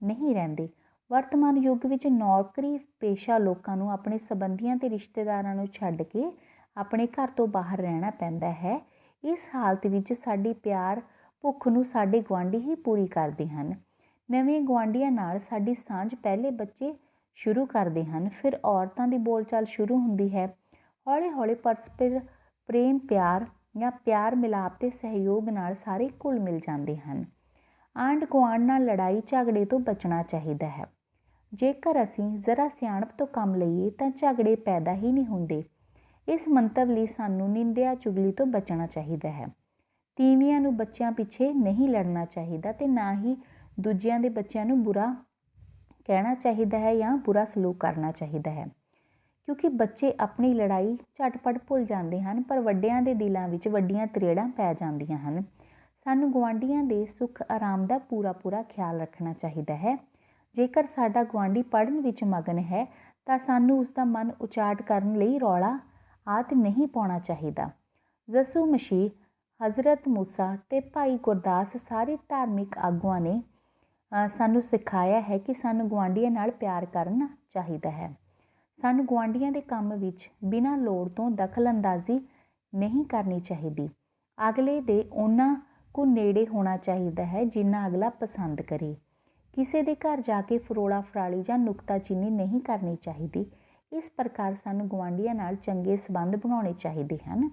ਨਹੀਂ ਰਹਿੰਦੇ। ਵਰਤਮਾਨ ਯੁੱਗ ਵਿੱਚ ਨੌਕਰੀ ਪੇਸ਼ਾ ਲੋਕਾਂ ਨੂੰ ਆਪਣੇ ਸੰਬੰਧੀਆਂ ਅਤੇ ਰਿਸ਼ਤੇਦਾਰਾਂ ਨੂੰ ਛੱਡ ਕੇ ਆਪਣੇ ਘਰ ਤੋਂ ਬਾਹਰ ਰਹਿਣਾ ਪੈਂਦਾ ਹੈ। ਇਸ ਹਾਲਤ ਵਿੱਚ ਸਾਡੀ ਪਿਆਰ ਭੁੱਖ ਨੂੰ ਸਾਡੇ ਗੁਆਂਢੀ ਹੀ ਪੂਰੀ ਕਰਦੇ ਹਨ। ਨਵੇਂ ਗੁਆਂਢੀਆਂ ਨਾਲ ਸਾਡੀ ਸਾਂਝ ਪਹਿਲੇ ਬੱਚੇ ਸ਼ੁਰੂ ਕਰਦੇ ਹਨ, ਫਿਰ ਔਰਤਾਂ ਦੀ ਬੋਲਚਾਲ ਸ਼ੁਰੂ ਹੁੰਦੀ ਹੈ। ਹੌਲੀ ਹੌਲੀ ਪਰਸਪਰ ਪ੍ਰੇਮ ਪਿਆਰ ਜਾਂ ਪਿਆਰ ਮਿਲਾਪ ਅਤੇ ਸਹਿਯੋਗ ਨਾਲ ਸਾਰੇ ਘੁਲ ਮਿਲ ਜਾਂਦੇ ਹਨ। ਆਂਢ ਗੁਆਂਢ ਨਾਲ ਲੜਾਈ ਝਗੜੇ ਤੋਂ ਬਚਣਾ ਚਾਹੀਦਾ ਹੈ। ਜੇਕਰ ਅਸੀਂ ਜ਼ਰਾ ਸਿਆਣਪ ਤੋਂ ਕੰਮ ਲਈਏ ਤਾਂ ਝਗੜੇ ਪੈਦਾ ਹੀ ਨਹੀਂ ਹੁੰਦੇ। ਇਸ ਮੰਤਵ ਲਈ ਸਾਨੂੰ ਨਿੰਦਿਆ ਚੁਗਲੀ ਤੋਂ ਬਚਣਾ ਚਾਹੀਦਾ ਹੈ। ਤੀਵੀਆਂ ਨੂੰ ਬੱਚਿਆਂ ਪਿੱਛੇ ਨਹੀਂ ਲੜਨਾ ਚਾਹੀਦਾ ਅਤੇ ਨਾ ਹੀ ਦੂਜਿਆਂ ਦੇ ਬੱਚਿਆਂ ਨੂੰ ਬੁਰਾ ਕਹਿਣਾ ਚਾਹੀਦਾ ਹੈ ਜਾਂ ਬੁਰਾ ਸਲੂਕ ਕਰਨਾ ਚਾਹੀਦਾ ਹੈ, क्योंकि बच्चे अपनी लड़ाई झटपट भुल जाते हैं, पर ਵੱਡਿਆਂ ਦੇ ਦਿਲਾਂ ਵਿੱਚ ਵੱਡੀਆਂ ਤਰੇੜਾਂ ਪੈ ਜਾਂਦੀਆਂ ਹਨ। ਸਾਨੂੰ ਗੁਆਂਢੀਆਂ ਦੇ ਸੁੱਖ ਆਰਾਮ ਦਾ ਪੂਰਾ ਖਿਆਲ ਰੱਖਣਾ ਚਾਹੀਦਾ ਹੈ। ਜੇਕਰ ਸਾਡਾ ਗੁਆਂਢੀ ਪੜ੍ਹਨ ਵਿੱਚ ਮਗਨ ਹੈ ਤਾਂ ਸਾਨੂੰ ਉਸ ਦਾ ਮਨ ਉਚਾਟ ਕਰਨ ਲਈ ਰੌਲਾ ਆਦਿ ਨਹੀਂ ਪਾਉਣਾ ਚਾਹੀਦਾ। ਯਿਸੂ ਮਸੀਹ, ਹਜ਼ਰਤ ਮੂਸਾ ਅਤੇ ਭਾਈ ਗੁਰਦਾਸ ਸਾਰੇ ਧਾਰਮਿਕ ਆਗੂਆਂ ਨੇ ਸਾਨੂੰ ਸਿਖਾਇਆ ਹੈ ਕਿ ਸਾਨੂੰ ਗੁਆਂਢੀਆਂ ਨਾਲ ਪਿਆਰ ਕਰਨਾ ਚਾਹੀਦਾ ਹੈ। ਸਾਨੂੰ ਗੁਆਂਢੀਆਂ ਦੇ ਕੰਮ ਵਿੱਚ ਬਿਨਾਂ ਲੋੜ ਤੋਂ ਦਖਲ ਅੰਦਾਜ਼ੀ ਨਹੀਂ ਕਰਨੀ ਚਾਹੀਦੀ। ਅਗਲੇ ਦੇ ਉਹਨਾਂ ਕੁ ਨੇੜੇ ਹੋਣਾ ਚਾਹੀਦਾ ਹੈ ਜਿੰਨਾ ਅਗਲਾ ਪਸੰਦ ਕਰੇ। ਕਿਸੇ ਦੇ ਘਰ ਜਾ ਕੇ ਫਰੋਲਾ ਫਰਾਲੀ ਜਾਂ ਨੁਕਤਾਚੀਨੀ ਨਹੀਂ ਕਰਨੀ ਚਾਹੀਦੀ। ਇਸ ਪ੍ਰਕਾਰ ਸਾਨੂੰ ਗੁਆਂਢੀਆਂ ਨਾਲ ਚੰਗੇ ਸੰਬੰਧ ਬਣਾਉਣੇ ਚਾਹੀਦੇ ਹਨ।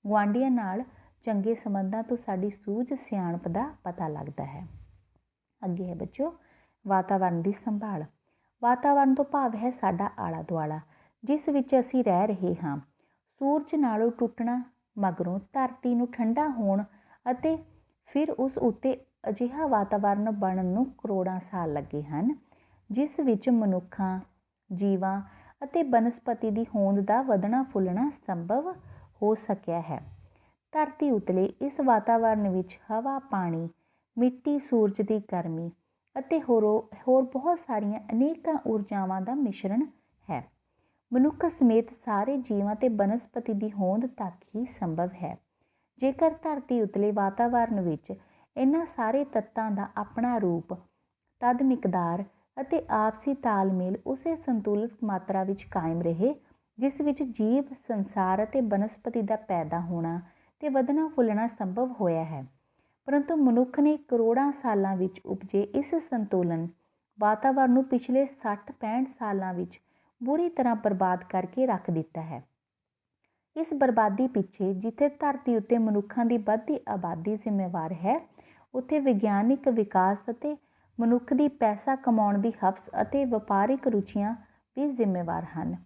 ਗੁਆਂਢੀਆਂ ਨਾਲ ਚੰਗੇ ਸੰਬੰਧਾਂ ਤੋਂ ਸਾਡੀ ਸੂਝ ਸਿਆਣਪ ਦਾ ਪਤਾ ਲੱਗਦਾ ਹੈ। ਅੱਗੇ ਹੈ ਬੱਚਿਓ ਵਾਤਾਵਰਨ ਦੀ ਸੰਭਾਲ। ਵਾਤਾਵਰਨ ਤੋਂ ਭਾਵ ਹੈ ਸਾਡਾ ਆਲਾ ਦੁਆਲਾ ਜਿਸ ਵਿੱਚ ਅਸੀਂ ਰਹਿ ਰਹੇ ਹਾਂ। ਸੂਰਜ ਨਾਲੋਂ ਟੁੱਟਣਾ ਮਗਰੋਂ ਧਰਤੀ ਨੂੰ ਠੰਡਾ ਹੋਣ ਅਤੇ ਫਿਰ ਉਸ ਉੱਤੇ ਅਜਿਹਾ ਵਾਤਾਵਰਨ ਬਣਨ ਨੂੰ ਕਰੋੜਾਂ ਸਾਲ ਲੱਗੇ ਹਨ ਜਿਸ ਵਿੱਚ ਮਨੁੱਖਾਂ, ਜੀਵਾਂ ਅਤੇ ਬਨਸਪਤੀ ਦੀ ਹੋਂਦ ਦਾ ਵਧਣਾ ਫੁੱਲਣਾ ਸੰਭਵ ਹੋ ਸਕਿਆ ਹੈ। ਧਰਤੀ ਉਤਲੇ ਇਸ ਵਾਤਾਵਰਨ ਵਿੱਚ ਹਵਾ, ਪਾਣੀ, ਮਿੱਟੀ, ਸੂਰਜ ਦੀ ਗਰਮੀ ਅਤੇ ਹੋਰ ਬਹੁਤ ਸਾਰੀਆਂ ਅਨੇਕਾਂ ਊਰਜਾਵਾਂ ਦਾ ਮਿਸ਼ਰਣ ਹੈ। ਮਨੁੱਖ ਸਮੇਤ ਸਾਰੇ ਜੀਵਾਂ ਅਤੇ ਬਨਸਪਤੀ ਦੀ ਹੋਂਦ ਤੱਕ ਹੀ ਸੰਭਵ ਹੈ। ਜੇਕਰ ਧਰਤੀ ਉਤਲੇ ਵਾਤਾਵਰਨ ਵਿੱਚ ਇਹਨਾਂ ਸਾਰੇ ਤੱਤਾਂ ਦਾ ਆਪਣਾ ਰੂਪ, ਤਦ ਮਿਕਦਾਰ ਅਤੇ ਆਪਸੀ ਤਾਲਮੇਲ ਉਸੇ ਸੰਤੁਲਿਤ ਮਾਤਰਾ ਵਿੱਚ ਕਾਇਮ ਰਹੇ ਜਿਸ ਵਿੱਚ ਜੀਵ, ਸੰਸਾਰ ਅਤੇ ਬਨਸਪਤੀ ਦਾ ਪੈਦਾ ਹੋਣਾ ਅਤੇ ਵਧਣਾ ਫੁੱਲਣਾ ਸੰਭਵ ਹੋਇਆ ਹੈ। ਪਰੰਤੂ ਮਨੁੱਖ ਨੇ ਕਰੋੜਾਂ ਸਾਲਾਂ ਵਿੱਚ ਉਪਜੇ ਇਸ ਸੰਤੁਲਨ ਵਾਤਾਵਰਨ ਨੂੰ ਪਿਛਲੇ 60-65 ਸਾਲਾਂ ਵਿੱਚ ਬੁਰੀ ਤਰ੍ਹਾਂ ਬਰਬਾਦ ਕਰਕੇ ਰੱਖ ਦਿੱਤਾ ਹੈ। ਇਸ ਬਰਬਾਦੀ ਪਿੱਛੇ ਜਿੱਥੇ ਧਰਤੀ ਉੱਤੇ ਮਨੁੱਖਾਂ ਦੀ ਵੱਧਦੀ ਆਬਾਦੀ ਜ਼ਿੰਮੇਵਾਰ ਹੈ, ਉੱਥੇ ਵਿਗਿਆਨਿਕ ਵਿਕਾਸ ਅਤੇ ਮਨੁੱਖ ਦੀ ਪੈਸਾ ਕਮਾਉਣ ਦੀ ਹਵਸ ਅਤੇ ਵਪਾਰਿਕ ਰੁਚੀਆਂ ਵੀ ਜ਼ਿੰਮੇਵਾਰ ਹਨ।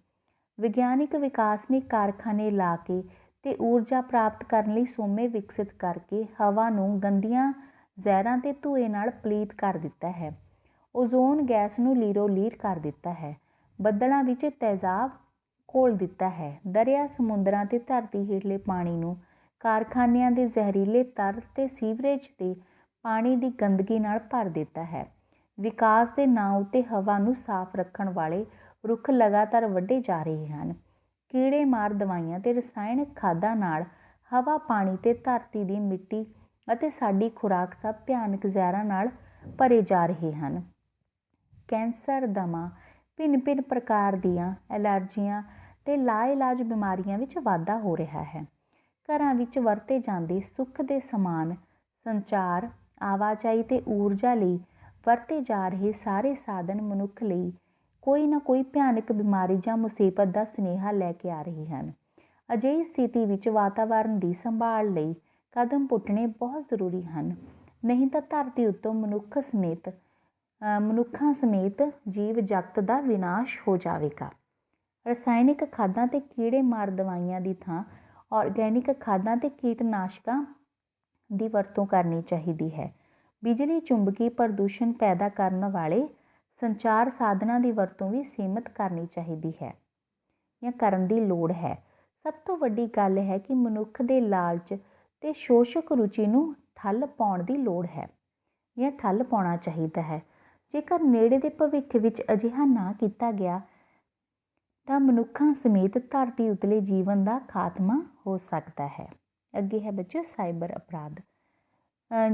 ਵਿਗਿਆਨਿਕ ਵਿਕਾਸ ਨੇ ਕਾਰਖਾਨੇ ਲਾ ਕੇ ਅਤੇ ਊਰਜਾ ਪ੍ਰਾਪਤ ਕਰਨ ਲਈ ਸੋਮੇ ਵਿਕਸਿਤ ਕਰਕੇ ਹਵਾ ਨੂੰ ਗੰਦੀਆਂ ਜ਼ਹਿਰਾਂ ਅਤੇ ਧੂਏ ਨਾਲ ਪਲੀਤ ਕਰ ਦਿੱਤਾ ਹੈ। ਓਜ਼ੋਨ ਗੈਸ ਨੂੰ ਲੀਰੋ ਲੀਰ ਕਰ ਦਿੱਤਾ ਹੈ। ਬੱਦਲਾਂ ਵਿੱਚ ਤੇਜ਼ਾਬ ਘੋਲ ਦਿੱਤਾ ਹੈ। ਦਰਿਆ, ਸਮੁੰਦਰਾਂ ਅਤੇ ਧਰਤੀ ਹੇਠਲੇ ਪਾਣੀ ਨੂੰ ਕਾਰਖਾਨਿਆਂ ਦੇ ਜ਼ਹਿਰੀਲੇ ਤਰਲ ਅਤੇ ਸੀਵਰੇਜ ਦੇ ਪਾਣੀ ਦੀ ਗੰਦਗੀ ਨਾਲ ਭਰ ਦਿੱਤਾ ਹੈ। ਵਿਕਾਸ ਦੇ ਨਾਂ ਉੱਤੇ ਹਵਾ ਨੂੰ ਸਾਫ਼ ਰੱਖਣ ਵਾਲੇ ਰੁੱਖ ਲਗਾਤਾਰ ਵੱਢੇ ਜਾ ਰਹੇ ਹਨ। ਕੀੜੇ ਮਾਰ ਦਵਾਈਆਂ ਅਤੇ ਰਸਾਇਣਕ ਖਾਦਾਂ ਨਾਲ ਹਵਾ, ਪਾਣੀ ਅਤੇ ਧਰਤੀ ਦੀ ਮਿੱਟੀ ਅਤੇ ਸਾਡੀ ਖੁਰਾਕ ਸਭ ਭਿਆਨਕ ਜ਼ਹਿਰਾਂ ਨਾਲ ਭਰੇ ਜਾ ਰਹੇ ਹਨ। ਕੈਂਸਰ, ਦਮਾ, ਭਿੰਨ ਪ੍ਰਕਾਰ ਦੀਆਂ ਐਲਰਜੀਆਂ ਅਤੇ ਲਾਇਲਾਜ ਬਿਮਾਰੀਆਂ ਵਿੱਚ ਵਾਧਾ ਹੋ ਰਿਹਾ ਹੈ। ਘਰਾਂ ਵਿੱਚ ਵਰਤੇ ਜਾਂਦੇ ਸੁੱਖ ਦੇ ਸਮਾਨ, ਸੰਚਾਰ, ਆਵਾਜਾਈ ਅਤੇ ਊਰਜਾ ਲਈ ਵਰਤੇ ਜਾ ਰਹੇ ਸਾਰੇ ਸਾਧਨ ਮਨੁੱਖ ਲਈ ਕੋਈ ਨਾ ਕੋਈ ਭਿਆਨਕ ਬਿਮਾਰੀ ਜਾਂ ਮੁਸੀਬਤ ਦਾ ਸੁਨੇਹਾ ਲੈ ਕੇ ਆ ਰਹੇ ਹਨ। ਅਜਿਹੀ ਸਥਿਤੀ ਵਿੱਚ ਵਾਤਾਵਰਨ ਦੀ ਸੰਭਾਲ ਲਈ ਕਦਮ ਪੁੱਟਣੇ ਬਹੁਤ ਜ਼ਰੂਰੀ ਹਨ, ਨਹੀਂ ਤਾਂ ਧਰਤੀ ਉੱਤੋਂ ਮਨੁੱਖਾਂ ਸਮੇਤ ਜੀਵ ਜਗਤ ਦਾ ਵਿਨਾਸ਼ ਹੋ ਜਾਵੇਗਾ। ਰਸਾਇਣਿਕ ਖਾਦਾਂ ਅਤੇ ਕੀੜੇ ਮਾਰ ਦਵਾਈਆਂ ਦੀ ਥਾਂ ਆਰਗੈਨਿਕ ਖਾਦਾਂ ਅਤੇ ਕੀਟਨਾਸ਼ਕਾਂ ਦੀ ਵਰਤੋਂ ਕਰਨੀ ਚਾਹੀਦੀ ਹੈ। ਬਿਜਲੀ, ਚੁੰਬਕੀ ਪ੍ਰਦੂਸ਼ਣ ਪੈਦਾ ਕਰਨ ਵਾਲੇ ਸੰਚਾਰ ਸਾਧਨਾਂ ਦੀ ਵਰਤੋਂ ਵੀ ਸੀਮਿਤ ਕਰਨੀ ਚਾਹੀਦੀ ਹੈ ਜਾਂ ਕਰਨ ਦੀ ਲੋੜ ਹੈ। ਸਭ ਤੋਂ ਵੱਡੀ ਗੱਲ ਹੈ ਕਿ ਮਨੁੱਖ ਦੇ ਲਾਲਚ ਅਤੇ ਸ਼ੋਸ਼ਕ ਰੁਚੀ ਨੂੰ ਠੱਲ ਪਾਉਣ ਦੀ ਲੋੜ ਹੈ ਜਾਂ ਠੱਲ ਪਾਉਣਾ ਚਾਹੀਦਾ ਹੈ। ਜੇਕਰ ਨੇੜੇ ਦੇ ਭਵਿੱਖ ਵਿੱਚ ਅਜਿਹਾ ਨਾ ਕੀਤਾ ਗਿਆ ਤਾਂ ਮਨੁੱਖਾਂ ਸਮੇਤ ਧਰਤੀ ਉਤਲੇ ਜੀਵਨ ਦਾ ਖਾਤਮਾ ਹੋ ਸਕਦਾ ਹੈ। ਅੱਗੇ ਹੈ ਬੱਚਿਓ ਸਾਈਬਰ ਅਪਰਾਧ।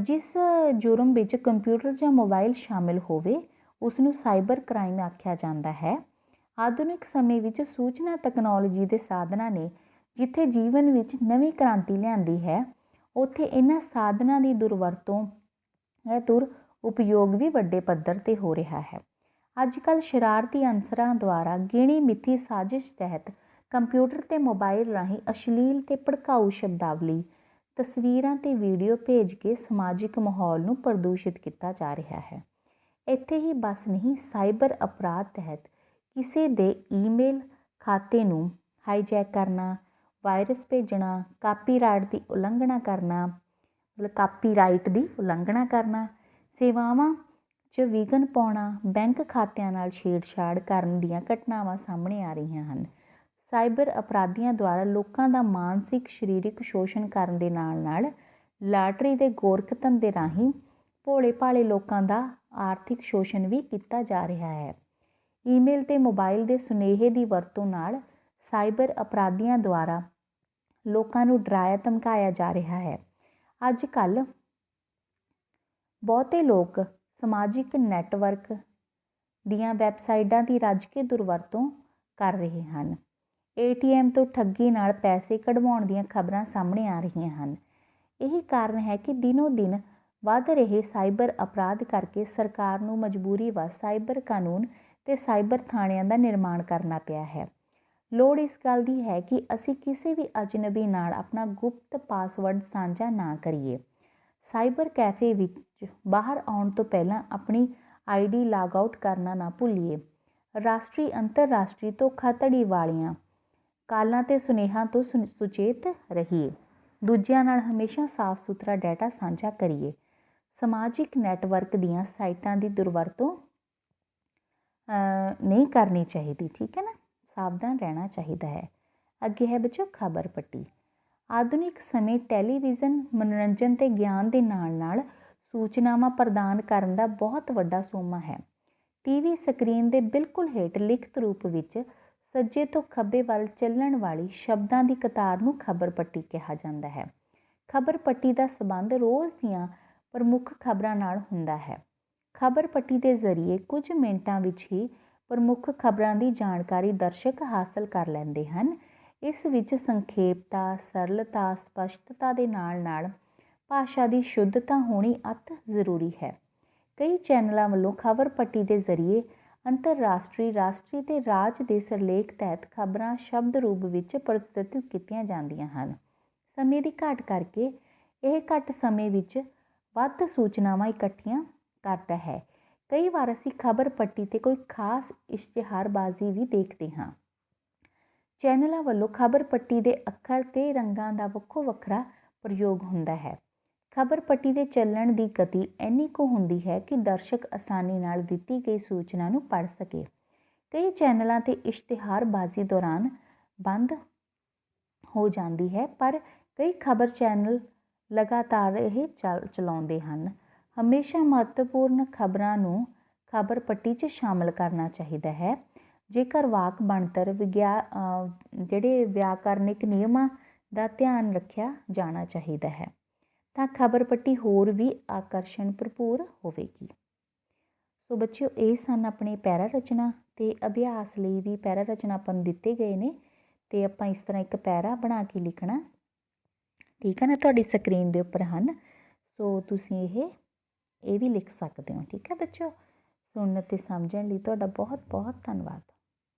ਜਿਸ ਜੁਰਮ ਵਿੱਚ ਕੰਪਿਊਟਰ ਜਾਂ ਮੋਬਾਈਲ ਸ਼ਾਮਿਲ ਹੋਵੇ ਉਸ ਨੂੰ ਸਾਈਬਰ ਕ੍ਰਾਈਮ ਆਖਿਆ ਜਾਂਦਾ ਹੈ। ਆਧੁਨਿਕ ਸਮੇਂ ਵਿੱਚ ਸੂਚਨਾ ਤਕਨਾਲੋਜੀ ਦੇ ਸਾਧਨਾਂ ਨੇ ਜਿੱਥੇ ਜੀਵਨ ਵਿੱਚ ਨਵੀਂ ਕ੍ਰਾਂਤੀ ਲਿਆਂਦੀ ਹੈ, ਉੱਥੇ ਇਹਨਾਂ ਸਾਧਨਾਂ ਦੀ ਦੁਰਵਰਤੋਂ ਉਪਯੋਗ ਵੀ ਵੱਡੇ ਪੱਧਰ 'ਤੇ ਹੋ ਰਿਹਾ ਹੈ। ਅੱਜ ਕੱਲ੍ਹ ਸ਼ਰਾਰਤੀ ਅਨਸਰਾਂ ਦੁਆਰਾ ਗਿਣੀ ਮਿਥੀ ਸਾਜ਼ਿਸ਼ ਤਹਿਤ ਕੰਪਿਊਟਰ ਅਤੇ ਮੋਬਾਈਲ ਰਾਹੀਂ ਅਸ਼ਲੀਲ ਅਤੇ ਭੜਕਾਊ ਸ਼ਬਦਾਵਲੀ, ਤਸਵੀਰਾਂ ਅਤੇ ਵੀਡੀਓ ਭੇਜ ਕੇ ਸਮਾਜਿਕ ਮਾਹੌਲ ਨੂੰ ਪ੍ਰਦੂਸ਼ਿਤ ਕੀਤਾ ਜਾ ਰਿਹਾ ਹੈ। ਇੱਥੇ ਹੀ ਬਸ ਨਹੀਂ, ਸਾਈਬਰ ਅਪਰਾਧ ਤਹਿਤ ਕਿਸੇ ਦੇ ਈਮੇਲ ਖਾਤੇ ਨੂੰ ਹਾਈਜੈਕ ਕਰਨਾ, ਵਾਇਰਸ ਭੇਜਣਾ, ਕਾਪੀਰਾਈਟ ਦੀ ਉਲੰਘਣਾ ਕਰਨਾ, ਸੇਵਾਵਾਂ 'ਚ ਵਿਘਨ ਪਾਉਣਾ, ਬੈਂਕ ਖਾਤਿਆਂ ਨਾਲ ਛੇੜਛਾੜ ਕਰਨ ਦੀਆਂ ਘਟਨਾਵਾਂ ਸਾਹਮਣੇ ਆ ਰਹੀਆਂ ਹਨ। ਸਾਈਬਰ ਅਪਰਾਧੀਆਂ ਦੁਆਰਾ ਲੋਕਾਂ ਦਾ ਮਾਨਸਿਕ ਸਰੀਰਕ ਸ਼ੋਸ਼ਣ ਕਰਨ ਦੇ ਨਾਲ ਲਾਟਰੀ ਦੇ ਗੋਰਖਤਨ ਦੇ ਰਾਹੀਂ ਭੋਲੇ ਭਾਲੇ ਲੋਕਾਂ ਦਾ ਆਰਥਿਕ ਸ਼ੋਸ਼ਣ ਵੀ ਕੀਤਾ ਜਾ ਰਿਹਾ ਹੈ। ਈਮੇਲ ਤੇ ਮੋਬਾਈਲ ਦੇ ਸੁਨੇਹੇ ਦੀ ਵਰਤੋਂ ਨਾਲ ਸਾਈਬਰ ਅਪਰਾਧੀਆਂ ਦੁਆਰਾ ਲੋਕਾਂ ਨੂੰ ਡਰਾਇਆ ਧਮਕਾਇਆ ਜਾ ਰਿਹਾ ਹੈ। ਅੱਜ ਕੱਲ੍ਹ ਬਹੁਤੇ ਲੋਕ ਸਮਾਜਿਕ ਨੈੱਟਵਰਕ ਦੀਆਂ ਵੈਬਸਾਈਟਾਂ ਦੀ ਰੱਜ ਕੇ ਦੁਰਵਰਤੋਂ ਕਰ ਰਹੇ ਹਨ। ATM ਤੋਂ ਠੱਗੀ ਨਾਲ ਪੈਸੇ ਕਢਵਾਉਣ ਦੀਆਂ ਖਬਰਾਂ ਸਾਹਮਣੇ ਆ ਰਹੀਆਂ ਹਨ। ਇਹੀ ਕਾਰਨ ਹੈ ਕਿ ਦਿਨੋਂ ਦਿਨ ਵੱਧ ਰਹੇ ਸਾਈਬਰ ਅਪਰਾਧ ਕਰਕੇ ਸਰਕਾਰ ਨੂੰ ਮਜਬੂਰੀ ਵਸ ਸਾਈਬਰ ਕਾਨੂੰਨ ਤੇ ਸਾਈਬਰ ਥਾਣਿਆਂ ਦਾ ਨਿਰਮਾਣ ਕਰਨਾ ਪਿਆ ਹੈ। ਲੋੜ ਇਸ ਗੱਲ ਦੀ ਹੈ ਕਿ ਅਸੀਂ ਕਿਸੇ ਵੀ ਅਜਨਬੀ ਨਾਲ ਆਪਣਾ ਗੁਪਤ ਪਾਸਵਰਡ ਸਾਂਝਾ ਨਾ ਕਰੀਏ। ਸਾਈਬਰ ਕੈਫੇ ਵਿੱਚ ਬਾਹਰ ਆਉਣ ਤੋਂ ਪਹਿਲਾਂ ਆਪਣੀ ID ਲੌਗ ਆਊਟ ਕਰਨਾ ਨਾ ਭੁੱਲੀਏ। ਰਾਸ਼ਟਰੀ ਅੰਤਰਰਾਸ਼ਟਰੀ ਧੋਖਾਧੜੀ ਵਾਲੀਆਂ ਕਾਲਾਂ ਤੇ ਸੁਨੇਹਾਂ ਤੋਂ ਸੁਚੇਤ ਰਹੀਏ। ਦੂਜਿਆਂ ਨਾਲ ਹਮੇਸ਼ਾ ਸਾਫ਼ ਸੁਥਰਾ ਡਾਟਾ ਸਾਂਝਾ ਕਰੀਏ। ਸਮਾਜਿਕ ਨੈੱਟਵਰਕ ਦੀਆਂ ਸਾਈਟਾਂ ਦੀ ਦੁਰਵਰਤੋਂ ਨਹੀਂ ਕਰਨੀ ਚਾਹੀਦੀ, ਠੀਕ ਹੈ ਨਾ। ਸਾਵਧਾਨ ਰਹਿਣਾ ਚਾਹੀਦਾ ਹੈ। ਅੱਗੇ ਹੈ ਬੱਚੋ ਖਬਰ ਪੱਟੀ। ਆਧੁਨਿਕ ਸਮੇਂ ਟੈਲੀਵਿਜ਼ਨ ਮਨੋਰੰਜਨ ਤੇ ਗਿਆਨ ਦੇ ਨਾਲ ਸੂਚਨਾਵਾਂ ਪ੍ਰਦਾਨ ਕਰਨ ਦਾ ਬਹੁਤ ਵੱਡਾ ਸੋਮਾ ਹੈ। TV ਸਕਰੀਨ ਦੇ ਬਿਲਕੁਲ ਹੇਠ ਲਿਖਤ ਰੂਪ ਵਿੱਚ ਸੱਜੇ ਤੋਂ ਖੱਬੇ ਵੱਲ ਚੱਲਣ ਵਾਲੀ ਸ਼ਬਦਾਂ ਦੀ ਕਤਾਰ ਨੂੰ ਖਬਰ ਪੱਟੀ ਕਿਹਾ ਜਾਂਦਾ ਹੈ। ਖਬਰ ਪੱਟੀ ਦਾ ਸੰਬੰਧ ਰੋਜ਼ ਦੀਆਂ ਪ੍ਰਮੁੱਖ ਖਬਰਾਂ ਨਾਲ ਹੁੰਦਾ ਹੈ। ਖਬਰ ਪੱਟੀ ਦੇ ਜ਼ਰੀਏ ਕੁਝ ਮਿੰਟਾਂ ਵਿੱਚ ਹੀ ਪ੍ਰਮੁੱਖ ਖਬਰਾਂ ਦੀ ਜਾਣਕਾਰੀ ਦਰਸ਼ਕ ਹਾਸਲ ਕਰ ਲੈਂਦੇ ਹਨ। ਇਸ ਵਿੱਚ ਸੰਖੇਪਤਾ, ਸਰਲਤਾ, ਸਪਸ਼ਟਤਾ ਦੇ ਨਾਲ ਭਾਸ਼ਾ ਦੀ ਸ਼ੁੱਧਤਾ ਹੋਣੀ ਅਤ ਜ਼ਰੂਰੀ ਹੈ। ਕਈ ਚੈਨਲਾਂ ਵੱਲੋਂ ਖਬਰ ਪੱਟੀ ਦੇ ਜ਼ਰੀਏ ਅੰਤਰਰਾਸ਼ਟਰੀ, ਰਾਸ਼ਟਰੀ ਤੇ ਰਾਜ ਦੇ ਸਿਰਲੇਖ ਤਹਿਤ ਖਬਰਾਂ ਸ਼ਬਦ ਰੂਪ ਵਿੱਚ ਪ੍ਰਸਤੁਤ ਕੀਤੀਆਂ ਜਾਂਦੀਆਂ ਹਨ। ਸਮੇਂ ਦੀ ਘਾਟ ਕਰਕੇ ਇਹ ਘੱਟ ਸਮੇਂ ਵਿੱਚ ਵੱਧ ਸੂਚਨਾਵਾਂ ਇਕੱਠੀਆਂ ਕਰਦਾ ਹੈ। ਕਈ ਵਾਰ ਅਸੀਂ ਖਬਰ ਪੱਟੀ 'ਤੇ ਕੋਈ ਖਾਸ ਇਸ਼ਤਿਹਾਰਬਾਜ਼ੀ ਵੀ ਦੇਖਦੇ ਹਾਂ। ਚੈਨਲਾਂ ਵੱਲੋਂ ਖਬਰ ਪੱਟੀ ਦੇ ਅੱਖਰ ਤੇ ਰੰਗਾਂ ਦਾ ਵੱਖੋ ਵੱਖਰਾ ਪ੍ਰਯੋਗ ਹੁੰਦਾ ਹੈ। ਖਬਰ ਪੱਟੀ ਦੇ ਚੱਲਣ ਦੀ ਗਤੀ ਇੰਨੀ ਕੁ ਹੁੰਦੀ ਹੈ ਕਿ ਦਰਸ਼ਕ ਆਸਾਨੀ ਨਾਲ ਦਿੱਤੀ ਗਈ ਸੂਚਨਾ ਨੂੰ ਪੜ੍ਹ ਸਕੇ। ਕਈ ਚੈਨਲਾਂ 'ਤੇ ਇਸ਼ਤਿਹਾਰਬਾਜ਼ੀ ਦੌਰਾਨ ਬੰਦ ਹੋ ਜਾਂਦੀ ਹੈ, ਪਰ ਕਈ ਖਬਰ ਚੈਨਲ ਲਗਾਤਾਰ ਇਹ ਚਲਾਉਂਦੇ ਹਨ। ਹਮੇਸ਼ਾ ਮਹੱਤਵਪੂਰਨ ਖਬਰਾਂ ਨੂੰ ਖਬਰ ਪੱਟੀ 'ਚ ਸ਼ਾਮਲ ਕਰਨਾ ਚਾਹੀਦਾ ਹੈ। ਜੇਕਰ ਵਾਕ ਬਣਤਰ ਜਿਹੜੇ ਵਿਆਕਰਨਿਕ ਨਿਯਮਾਂ ਦਾ ਧਿਆਨ ਰੱਖਿਆ ਜਾਣਾ ਚਾਹੀਦਾ ਹੈ, ਤਾਂ ਖਬਰ ਪੱਟੀ ਹੋਰ ਵੀ ਆਕਰਸ਼ਣ ਭਰਪੂਰ ਹੋਵੇਗੀ। ਸੋ ਬੱਚਿਓ, ਇਹ ਸਨ ਆਪਣੇ ਪੈਰਾ ਰਚਨਾ ਤੇ ਅਭਿਆਸ ਲਈ ਵੀ ਪੈਰਾ ਰਚਨਾ ਆਪਾਂ ਨੂੰ ਦਿੱਤੇ ਗਏ ਨੇ ਤੇ ਆਪਾਂ ਇਸ ਤਰ੍ਹਾਂ ਇੱਕ ਪੈਰਾ ਬਣਾ ਕੇ ਲਿਖਣਾ, ਠੀਕ ਹੈ ਨਾ। ਤੁਹਾਡੀ ਸਕਰੀਨ ਦੇ ਉੱਪਰ ਹਨ, ਸੋ ਤੁਸੀਂ ਇਹ ਵੀ ਲਿਖ ਸਕਦੇ ਹੋ, ਠੀਕ ਹੈ ਬੱਚਿਓ। ਸੁਣਨ ਅਤੇ ਸਮਝਣ ਲਈ ਤੁਹਾਡਾ ਬਹੁਤ ਬਹੁਤ ਧੰਨਵਾਦ।